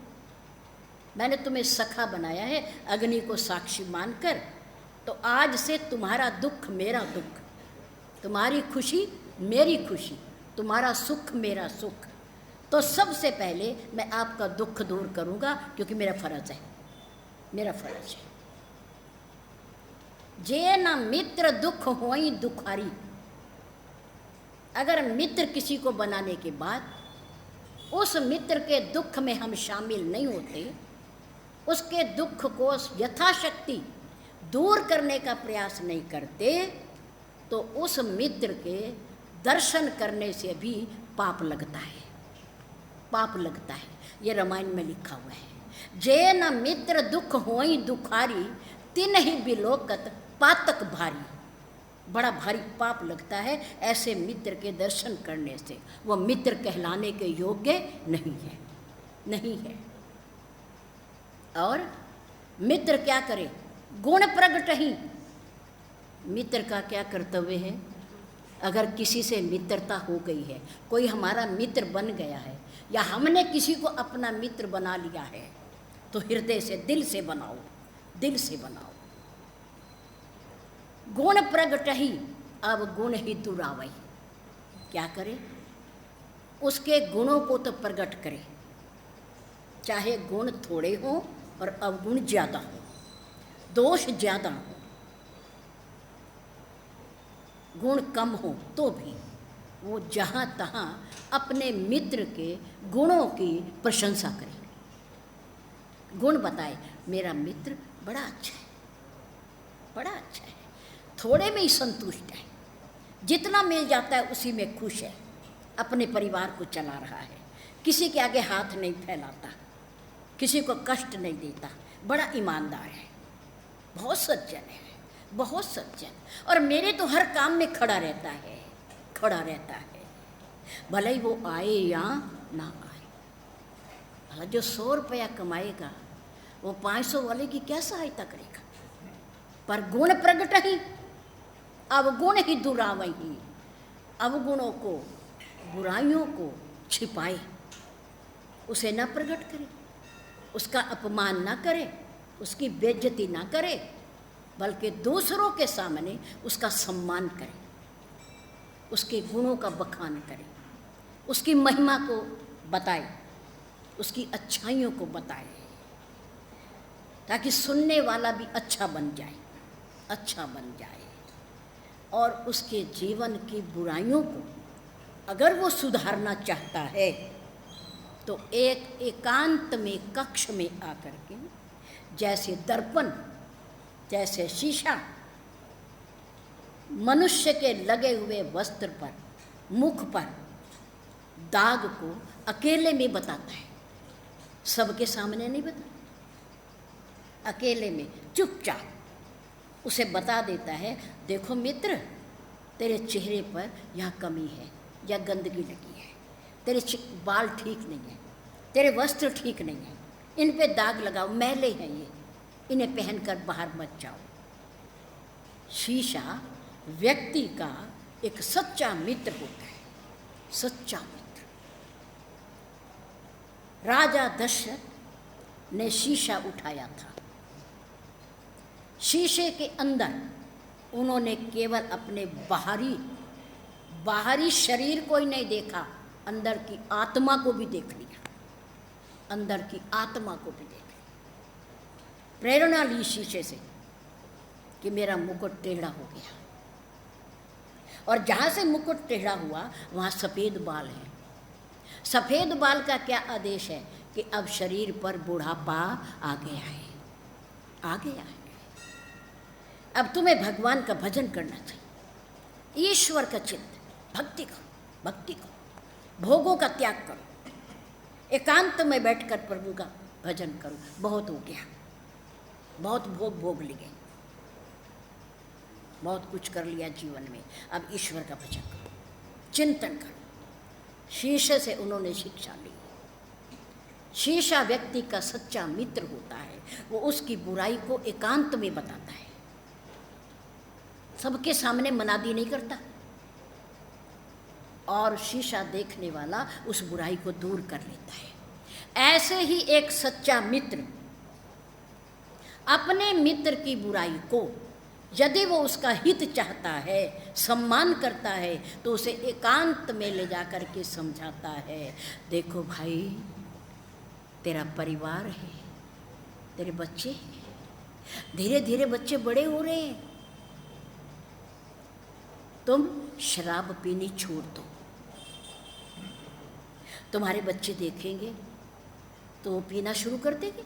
[SPEAKER 1] मैंने तुम्हें सखा बनाया है अग्नि को साक्षी मानकर, तो आज से तुम्हारा दुख मेरा दुख, तुम्हारी खुशी मेरी खुशी, तुम्हारा सुख मेरा सुख। तो सबसे पहले मैं आपका दुख दूर करूंगा, क्योंकि मेरा फर्ज है, मेरा फर्ज है। जे न मित्र दुख होई दुखारी। अगर मित्र किसी को बनाने के बाद उस मित्र के दुख में हम शामिल नहीं होते, उसके दुख को यथाशक्ति दूर करने का प्रयास नहीं करते, तो उस मित्र के दर्शन करने से भी पाप लगता है, पाप लगता है। ये रामायण में लिखा हुआ है, जे न मित्र दुख होई दुखारी, तिन ही बिलोकत पातक भारी। बड़ा भारी पाप लगता है ऐसे मित्र के दर्शन करने से, वह मित्र कहलाने के योग्य नहीं है, नहीं है। और मित्र क्या करे? गुण प्रगट ही। मित्र का क्या कर्तव्य है? अगर किसी से मित्रता हो गई है, कोई हमारा मित्र बन गया है, या हमने किसी को अपना मित्र बना लिया है, तो हृदय से, दिल से बनाओ, दिल से बनाओ। गुण प्रगट ही, अब गुण ही दुरावई। क्या करे? उसके गुणों को तो प्रकट करे, चाहे गुण थोड़े हों और अवगुण ज़्यादा हो, दोष ज़्यादा हो, गुण कम हो, तो भी वो जहाँ तहाँ अपने मित्र के गुणों की प्रशंसा करे, गुण बताए, मेरा मित्र बड़ा अच्छा है, बड़ा अच्छा है, थोड़े में ही संतुष्ट है, जितना मिल जाता है उसी में खुश है, अपने परिवार को चला रहा है, किसी के आगे हाथ नहीं फैलाता, किसी को कष्ट नहीं देता, बड़ा ईमानदार है, बहुत सज्जन है, बहुत सज्जन, और मेरे तो हर काम में खड़ा रहता है, खड़ा रहता है, भले ही वो आए या ना आए। भला जो 100 रुपया कमाएगा वो 500 वाले की क्या सहायता करेगा? पर गुण प्रगट ही, अवगुण ही दुरावही, अवगुणों को, बुराइयों को छिपाए, उसे न प्रकट करे, उसका अपमान ना करे, उसकी बेइज्जती ना करे, बल्कि दूसरों के सामने उसका सम्मान करे, उसके गुणों का बखान करे, उसकी महिमा को बताए, उसकी अच्छाइयों को बताए, ताकि सुनने वाला भी अच्छा बन जाए, अच्छा बन जाए, और उसके जीवन की बुराइयों को अगर वो सुधारना चाहता है तो एक एकांत में कक्ष में आकर के, जैसे दर्पण, जैसे शीशा, मनुष्य के लगे हुए वस्त्र पर, मुख पर दाग को अकेले में बताता है, सबके सामने नहीं बताता, अकेले में चुपचाप उसे बता देता है, देखो मित्र, तेरे चेहरे पर यह कमी है, या गंदगी लगी है, तेरे बाल ठीक नहीं है, तेरे वस्त्र ठीक नहीं है, इन पे दाग लगाओ, मैले हैं ये, इन्हें पहनकर बाहर मत जाओ। शीशा व्यक्ति का एक सच्चा मित्र होता है, सच्चा मित्र। राजा दशरथ ने शीशा उठाया था, शीशे के अंदर उन्होंने केवल अपने बाहरी शरीर को ही नहीं देखा, अंदर की आत्मा को भी देख लिया, अंदर की आत्मा को भी देख लिया। प्रेरणा ली शीशे से कि मेरा मुकुट टेढ़ा हो गया, और जहाँ से मुकुट टेढ़ा हुआ वहाँ सफ़ेद बाल है। सफ़ेद बाल का क्या आदेश है कि अब शरीर पर बुढ़ापा आ गया है, आ गया है, अब तुम्हें भगवान का भजन करना चाहिए, ईश्वर का चिंतन, भक्ति करो, भक्ति करो, भोगों का त्याग करो, एकांत में बैठकर प्रभु का भजन करो। बहुत हो गया, बहुत भोग लिए, बहुत कुछ कर लिया जीवन में, अब ईश्वर का भजन करो, चिंतन करो। शीशे से उन्होंने शिक्षा ली। शीशा व्यक्ति का सच्चा मित्र होता है, वो उसकी बुराई को एकांत में बताता है, सबके सामने मनादी नहीं करता, और शीशा देखने वाला उस बुराई को दूर कर लेता है। ऐसे ही एक सच्चा मित्र अपने मित्र की बुराई को, यदि वो उसका हित चाहता है, सम्मान करता है, तो उसे एकांत में ले जा कर के समझाता है, देखो भाई, तेरा परिवार है, तेरे बच्चे हैं, धीरे धीरे बच्चे बड़े हो रहे हैं, तुम शराब पीनी छोड़ दो, तुम्हारे बच्चे देखेंगे तो वो पीना शुरू कर देंगे,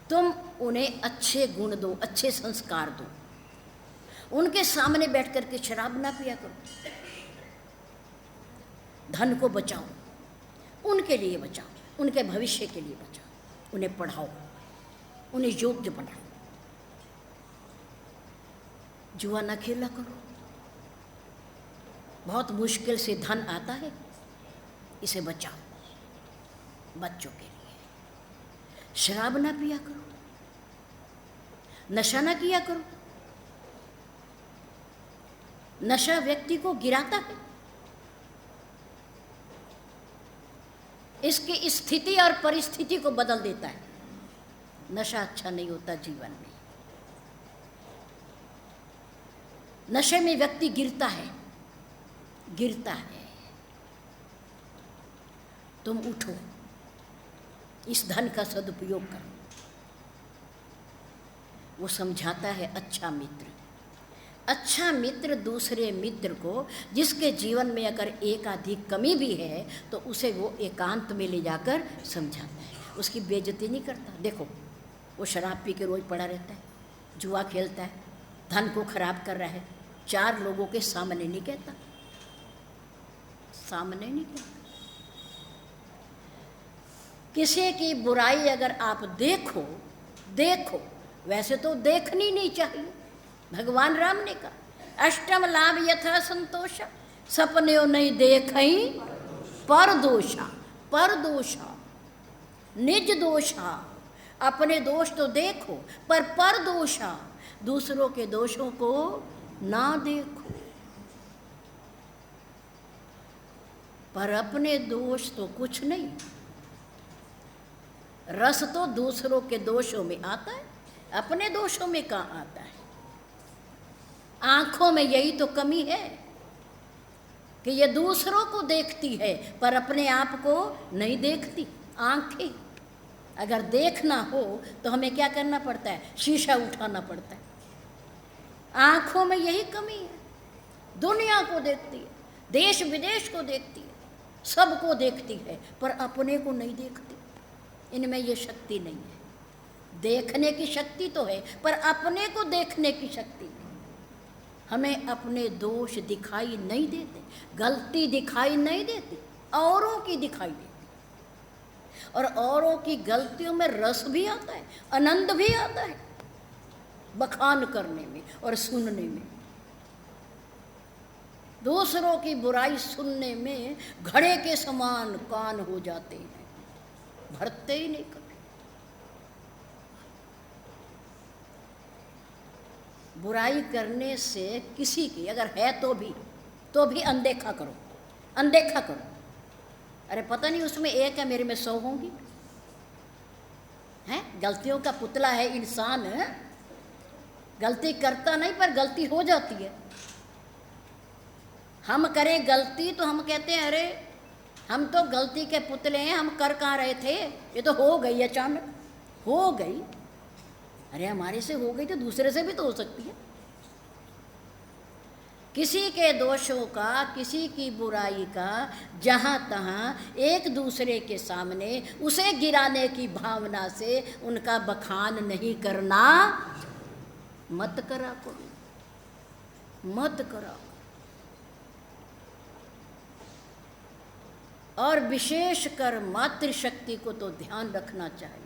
[SPEAKER 1] तुम उन्हें अच्छे गुण दो, अच्छे संस्कार दो, उनके सामने बैठ कर के शराब ना पिया करो, धन को बचाओ, उनके लिए बचाओ, उनके भविष्य के लिए बचाओ, उन्हें पढ़ाओ, उन्हें योग्य बनाओ, जुआ ना खेला करो, बहुत मुश्किल से धन आता है, इसे बचाओ बच्चों के लिए। शराब ना पिया करो, नशा ना किया करो, नशा व्यक्ति को गिराता है, इसकी स्थिति और परिस्थिति को बदल देता है। नशा अच्छा नहीं होता जीवन में, नशे में व्यक्ति गिरता है, गिरता है। तुम उठो, इस धन का सदुपयोग करो। वो समझाता है अच्छा मित्र। अच्छा मित्र दूसरे मित्र को, जिसके जीवन में अगर एक आधी कमी भी है तो उसे वो एकांत में ले जाकर समझाता है, उसकी बेइज्जती नहीं करता। देखो वो शराब पी के रोज पड़ा रहता है, जुआ खेलता है, धन को खराब कर रहा है, 4 लोगों के सामने नहीं कहता, सामने नहीं कहता। किसी की बुराई अगर आप देखो, वैसे तो देखनी नहीं चाहिए। भगवान राम ने कहा अष्टम लाभ यथा संतोष, सपने नहीं देखई पर दोषा, निज दोषा। अपने दोष तो देखो, पर दोषा, दूसरों के दोषों को ना देखो। पर अपने दोष तो कुछ नहीं, रस तो दूसरों के दोषों में आता है, अपने दोषों में कहाँ आता है। आंखों में यही तो कमी है कि ये दूसरों को देखती है पर अपने आप को नहीं देखती। आंखें अगर देखना हो तो हमें क्या करना पड़ता है, शीशा उठाना पड़ता है। आंखों में यही कमी है, दुनिया को देखती है, देश विदेश को देखती है, सबको देखती है पर अपने को नहीं देखती। इनमें ये शक्ति नहीं है। देखने की शक्ति तो है पर अपने को देखने की शक्ति नहीं। हमें अपने दोष दिखाई नहीं देते, गलती दिखाई नहीं देती, औरों की दिखाई देती। और औरों की गलतियों में रस भी आता है, आनंद भी आता है, बखान करने में और सुनने में। दूसरों की बुराई सुनने में घड़े के समान कान हो जाते हैं, भरते ही नहीं कभी। बुराई करने से किसी की अगर है तो भी अनदेखा करो, अनदेखा करो। अरे पता नहीं उसमें एक है, मेरे में 100 होंगी। हैं, गलतियों का पुतला है इंसान, है? गलती करता नहीं पर गलती हो जाती है। हम करें गलती तो हम कहते हैं अरे हम तो गलती के पुतले हैं, हम कर कहाँ रहे थे, ये तो हो गई, अचानक हो गई। अरे हमारे से हो गई तो दूसरे से भी तो हो सकती है। किसी के दोषों का, किसी की बुराई का जहाँ तहाँ एक दूसरे के सामने उसे गिराने की भावना से उनका बखान नहीं करना। मत करा करो, मत करा। और विशेषकर मातृशक्ति को तो ध्यान रखना चाहिए।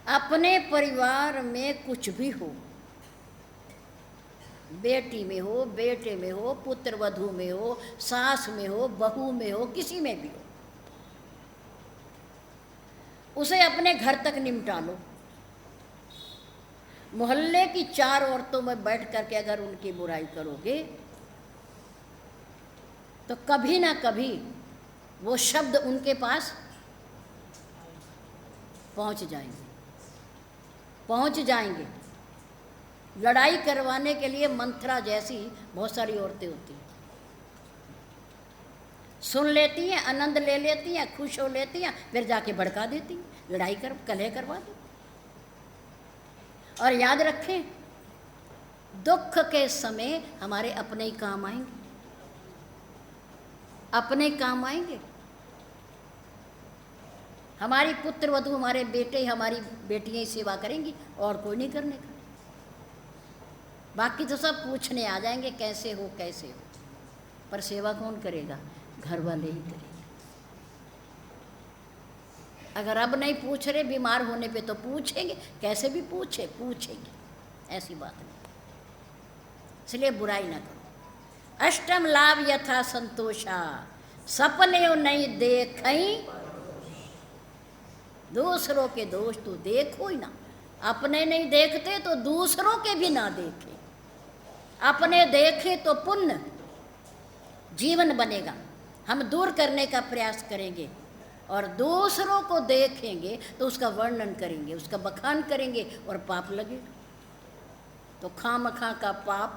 [SPEAKER 1] अपने परिवार में कुछ भी हो, बेटी में हो, बेटे में हो, पुत्र वधू में हो, सास में हो, बहू में हो, किसी में भी हो, उसे अपने घर तक निपटा लो। मोहल्ले की 4 औरतों में बैठ करके अगर उनकी बुराई करोगे तो कभी ना कभी वो शब्द उनके पास पहुंच जाएंगे। लड़ाई करवाने के लिए मंत्रा जैसी बहुत सारी औरतें होती हैं, सुन लेती हैं, आनंद ले लेती हैं, खुश हो लेती हैं, फिर जाके भड़का देती हैं, लड़ाई कर कलह करवा देती। और याद रखें, दुख के समय हमारे अपने ही काम आएंगे, अपने काम आएंगे। हमारी पुत्र वधू, हमारे बेटे, हमारी बेटियां ही सेवा करेंगी और कोई नहीं करने का। बाकी तो सब पूछने आ जाएंगे कैसे हो कैसे हो, पर सेवा कौन करेगा? घर वाले ही करेंगे। अगर अब नहीं पूछ रहे, बीमार होने पे तो पूछेंगे, कैसे भी पूछेंगे, ऐसी बात नहीं। इसलिए बुराई ना करो। अष्टम लाभ यथा संतोषा, सपने नहीं देखई। दूसरों के दोष तो देखो ही ना, अपने नहीं देखते तो दूसरों के भी ना देखें। अपने देखे तो पुण्य जीवन बनेगा, हम दूर करने का प्रयास करेंगे। और दूसरों को देखेंगे तो उसका वर्णन करेंगे, उसका बखान करेंगे और पाप लगेगा। तो खामखा का पाप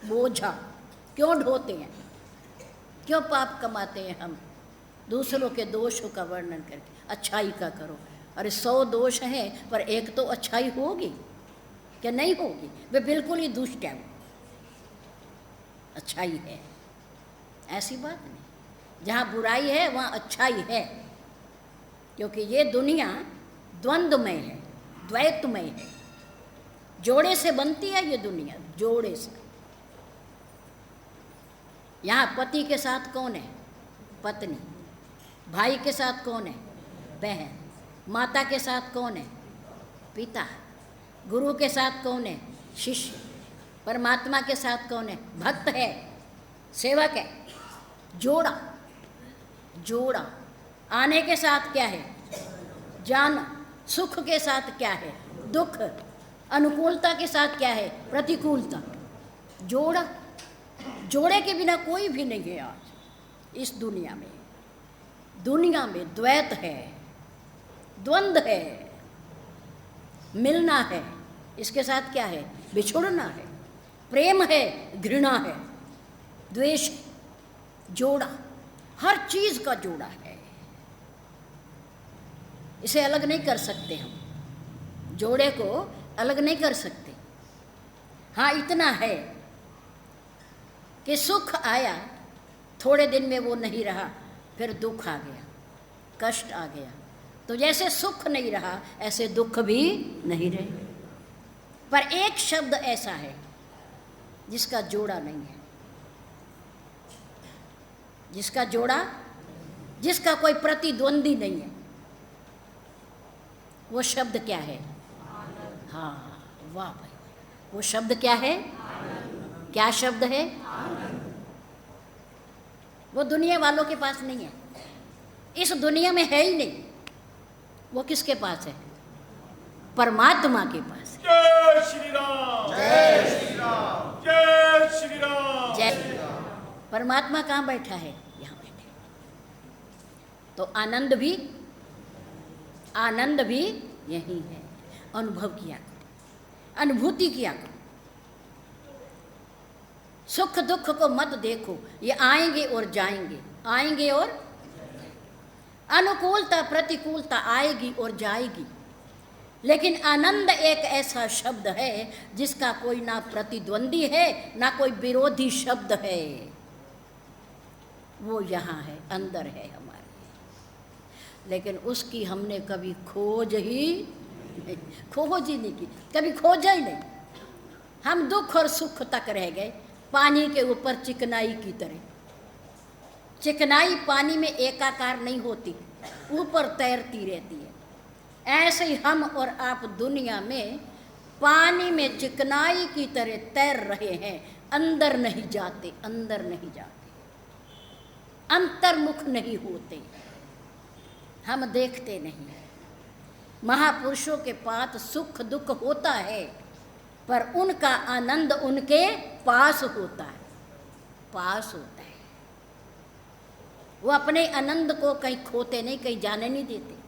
[SPEAKER 1] बोझा क्यों ढोते हैं? क्यों पाप कमाते हैं हम? दूसरों के दोषों का वर्णन करके। अच्छाई का करो। अरे 100 दोष हैं पर एक तो अच्छाई होगी क्या? नहीं होगी। वे बिल्कुल ही दुष्ट है, अच्छाई है, ऐसी बात नहीं। जहाँ बुराई है वहाँ अच्छाई है, क्योंकि ये दुनिया द्वंद्वमय है, द्वैतमय है। जोड़े से बनती है ये दुनिया, जोड़े से। यहाँ पति के साथ कौन है? पत्नी। भाई के साथ कौन है? बहन। माता के साथ कौन है? पिता। गुरु के साथ कौन है? शिष्य। परमात्मा के साथ कौन है? भक्त है, सेवक है। जोड़ा, जोड़ा। आने के साथ क्या है? जाना। सुख के साथ क्या है? दुख। अनुकूलता के साथ क्या है? प्रतिकूलता। जोड़ा। जोड़े के बिना कोई भी नहीं है आज इस दुनिया में। दुनिया में द्वैत है, द्वंद्व है, मिलना है, इसके साथ क्या है? बिछुड़ना है। प्रेम है, घृणा है, द्वेष है। जोड़ा, हर चीज का जोड़ा है। इसे अलग नहीं कर सकते हम, जोड़े को अलग नहीं कर सकते। हाँ, इतना है कि सुख आया, थोड़े दिन में वो नहीं रहा, फिर दुख आ गया, कष्ट आ गया। तो जैसे सुख नहीं रहा ऐसे दुख भी नहीं रहे। पर एक शब्द ऐसा है जिसका जोड़ा नहीं है, जिसका जोड़ा, जिसका कोई प्रतिद्वंदी नहीं है। वो शब्द क्या है? हाँ, वाह भाई, वो शब्द क्या है? क्या शब्द है? वो दुनिया वालों के पास नहीं है, इस दुनिया में है ही नहीं। वो किसके पास है? परमात्मा के पास है।
[SPEAKER 2] जय श्री राम, जय श्री राम, जय श्री राम,
[SPEAKER 1] जय। परमात्मा कहाँ बैठा है? यहाँ बैठे। तो आनंद भी, आनंद भी यही है। अनुभव किया करो, अनुभूति किया करो। सुख दुख को मत देखो, ये आएंगे और जाएंगे, आएंगे और अनुकूलता प्रतिकूलता आएगी और जाएगी। लेकिन आनंद एक ऐसा शब्द है जिसका कोई ना प्रतिद्वंदी है ना कोई विरोधी शब्द है। वो यहाँ है, अंदर है हमारे। लेकिन उसकी हमने कभी खोज ही नहीं की, कभी खोजा ही नहीं। हम दुख और सुख तक रह गए, पानी के ऊपर चिकनाई की तरह। चिकनाई पानी में एकाकार नहीं होती, ऊपर तैरती रहती है। ऐसे ही हम और आप दुनिया में पानी में चिकनाई की तरह तैर रहे हैं, अंदर नहीं जाते, अंदर नहीं जाते, अंतर्मुख नहीं होते। हम देखते नहीं। महापुरुषों के पास सुख दुख होता है, पर उनका आनंद उनके पास होता है, पास होता है। वो अपने आनंद को कहीं खोते नहीं, कहीं जाने नहीं देते।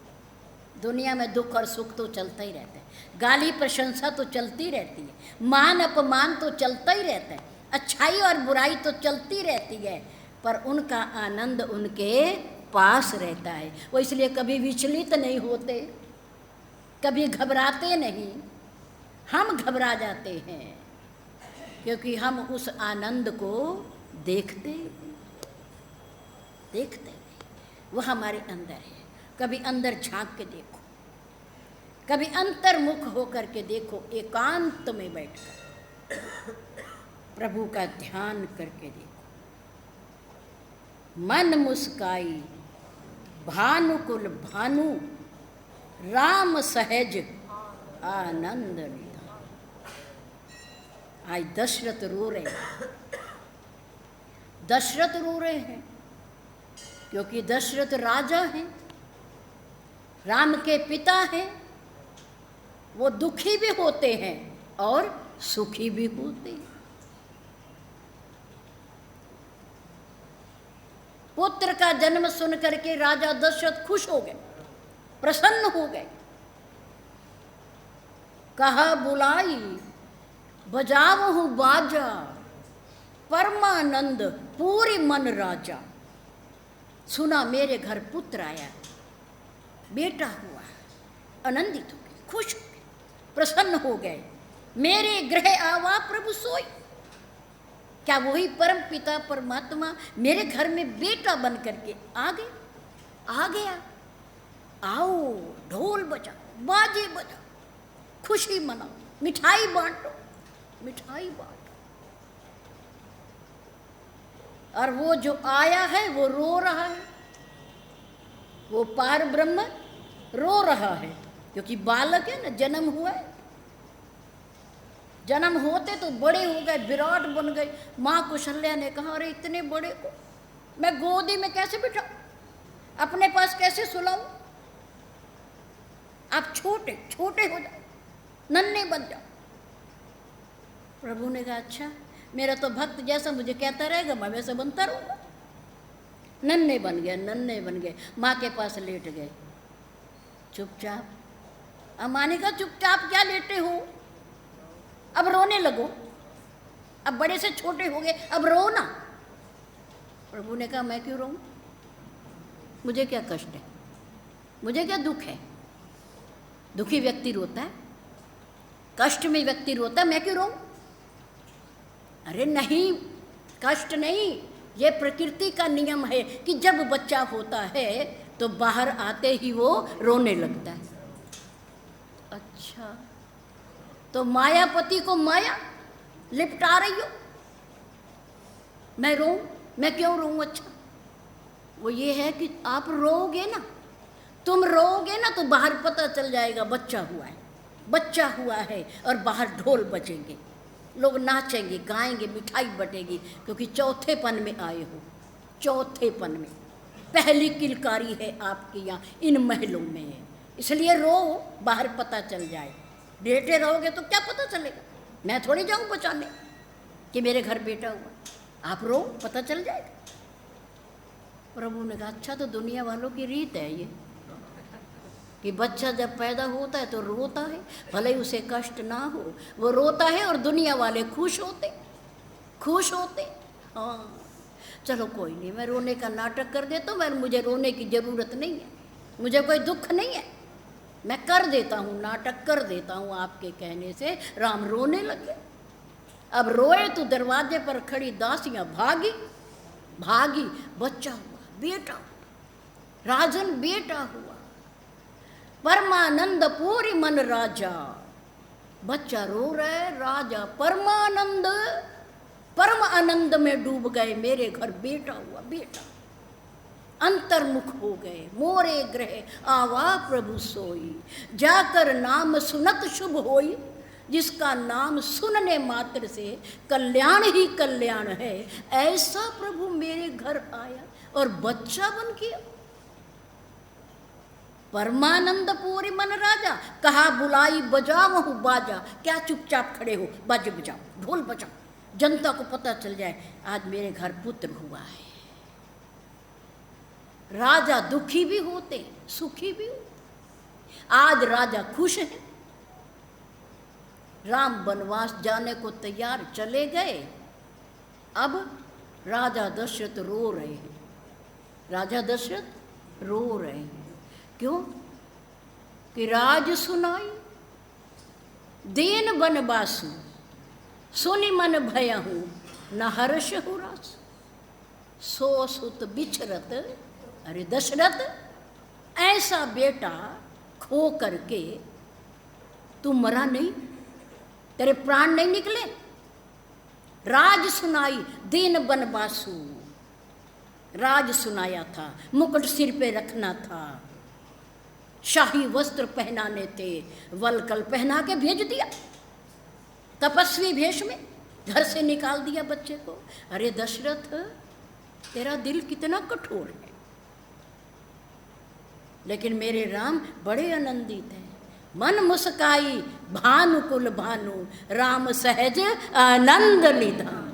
[SPEAKER 1] दुनिया में दुख और सुख तो चलता ही रहता है, गाली प्रशंसा तो चलती रहती है, मान अपमान तो चलता ही रहता है, अच्छाई और बुराई तो चलती रहती है, पर उनका आनंद उनके पास रहता है। वो इसलिए कभी विचलित नहीं होते, कभी घबराते नहीं। हम घबरा जाते हैं क्योंकि हम उस आनंद को देखते देखते वो हमारे अंदर है। कभी अंदर झांक के देखो, कभी अंतर्मुख होकर के देखो, एकांत में बैठकर प्रभु का ध्यान करके देखो। मन मुस्काई भानुकुल भानु, राम सहज आनंद निधान। आज दशरथ रो रहे हैं, दशरथ रो रहे हैं क्योंकि दशरथ राजा हैं, राम के पिता हैं। वो दुखी भी होते हैं और सुखी भी होते हैं। पुत्र का जन्म सुन करके राजा दशरथ खुश हो गए, प्रसन्न हो गए। कहा बुलाई बजावहु बाजा, परमानंद पूरी मन राजा। सुना मेरे घर पुत्र आया, बेटा हुआ, आनंदित हो गए, खुश हो गए, प्रसन्न हो गए। मेरे गृह आवा प्रभु सोई। क्या वही परम पिता परमात्मा मेरे घर में बेटा बन करके आ गया? आओ, ढोल बजाओ, बाजे बजाओ, खुशी मनाओ, मिठाई बांटो, मिठाई बांटो। और वो जो आया है वो रो रहा है, वो पार ब्रह्म रो रहा है, क्योंकि बालक है ना, जन्म हुआ है। जन्म होते तो बड़े हो गए, विराट बन गए। माँ कौशल्या ने कहा, अरे इतने बड़े को मैं गोदी में कैसे बिठाऊं, अपने पास कैसे सुलाऊं? आप छोटे छोटे हो जाओ, नन्हे बन जाओ। प्रभु ने कहा, अच्छा, मेरा तो भक्त जैसा मुझे कहता रहेगा मैं वैसा बनता रहूंगा। नन्हे बन गए, नन्हे बन गए, माँ के पास लेट गए चुपचाप। अब माँ ने कहा, चुपचाप क्या लेटे हो, अब रोने लगो, अब बड़े से छोटे हो गए, अब रो ना। प्रभु ने कहा, मैं क्यों रोऊं, मुझे क्या कष्ट है, मुझे क्या दुख है? दुखी व्यक्ति रोता है, कष्ट में व्यक्ति रोता है, मैं क्यों रोऊं? अरे नहीं, कष्ट नहीं, ये प्रकृति का नियम है कि जब बच्चा होता है तो बाहर आते ही वो रोने लगता है। अच्छा, तो मायापति को माया लिपटा रही हो, मैं रोऊं, मैं क्यों रोऊं? अच्छा, वो ये है कि आप रोओगे ना, तुम रोओगे ना तो बाहर पता चल जाएगा बच्चा हुआ है, बच्चा हुआ है, और बाहर ढोल बजेंगे, लोग नाचेंगे, गाएंगे, मिठाई बटेगी, क्योंकि चौथेपन में आए हो। चौथेपन में पहली किलकारी है आपके यहाँ इन महलों में, इसलिए रो, बाहर पता चल जाए। बेटे रहोगे तो क्या पता चलेगा, मैं थोड़ी जाऊँ बचाने कि मेरे घर बेटा हुआ। आप रो, पता चल जाएगा। प्रभु ने कहा, अच्छा, तो दुनिया वालों की रीत है ये कि बच्चा जब पैदा होता है तो रोता है, भले ही उसे कष्ट ना हो, वो रोता है और दुनिया वाले खुश होते, खुश होते। हाँ, चलो कोई नहीं, मैं रोने का नाटक कर देता हूँ, मुझे रोने की ज़रूरत नहीं है, मुझे कोई दुख नहीं है, मैं कर देता हूँ, नाटक कर देता हूँ। आपके कहने से राम रोने लगे। अब रोए तो दरवाजे पर खड़ी दासियाँ भागी भागी, बच्चा हुआ, बेटा हुआ, राजन बेटा हुआ, परमानंद पूरी मन राजा। बच्चा रो रहे, राजा परमानंद, परम आनंद में डूब गए, मेरे घर बेटा हुआ, बेटा। अंतर्मुख हो गए, मोरे गृह आवा प्रभु सोई, जाकर नाम सुनत शुभ होई। जिसका नाम सुनने मात्र से कल्याण ही कल्याण है, ऐसा प्रभु मेरे घर आया और बच्चा बन गया। परमानंद पूरी मन राजा, कहा बुलाई बजाओ बाजा। क्या चुपचाप खड़े हो, बाजे बजाओ, ढोल बजाओ, जनता को पता चल जाए आज मेरे घर पुत्र हुआ है। राजा दुखी भी होते, सुखी भी होते। आज राजा खुश है, राम वनवास जाने को तैयार चले गए। अब राजा दशरथ रो रहे हैं, राजा दशरथ रो रहे हैं। क्यों? कि राज सुनाई दीन बनवासु, सुनि मन भयहु न हर्ष हो रास। सो सुत बिछरत, अरे दशरथ, ऐसा बेटा खो करके तू मरा नहीं, तेरे प्राण नहीं निकले। राज सुनाई दीन बनवासु, राज सुनाया था, मुकुट सिर पे रखना था, शाही वस्त्र पहनाने थे, वलकल पहना के भेज दिया, तपस्वी भेष में घर से निकाल दिया बच्चे को। अरे दशरथ, तेरा दिल कितना कठोर है, लेकिन मेरे राम बड़े आनंदित हैं। मन मुस्काई भानुकुल भानु, राम सहज आनंद निधान।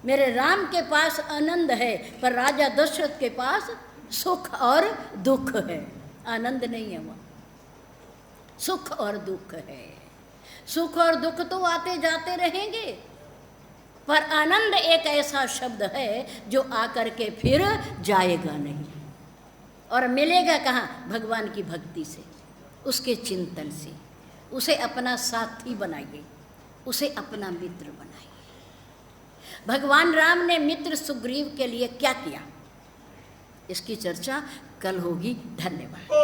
[SPEAKER 1] मेरे राम के पास आनंद है, पर राजा दशरथ के पास सुख और दुख है, आनंद नहीं है, वहाँ सुख और दुख है। सुख और दुख तो आते जाते रहेंगे, पर आनंद एक ऐसा शब्द है जो आकर के फिर जाएगा नहीं और मिलेगा कहाँ? भगवान की भक्ति से, उसके चिंतन से। उसे अपना साथी बनाइए, उसे अपना मित्र बनाइए। भगवान राम ने मित्र सुग्रीव के लिए क्या किया, इसकी चर्चा कल होगी। धन्यवाद।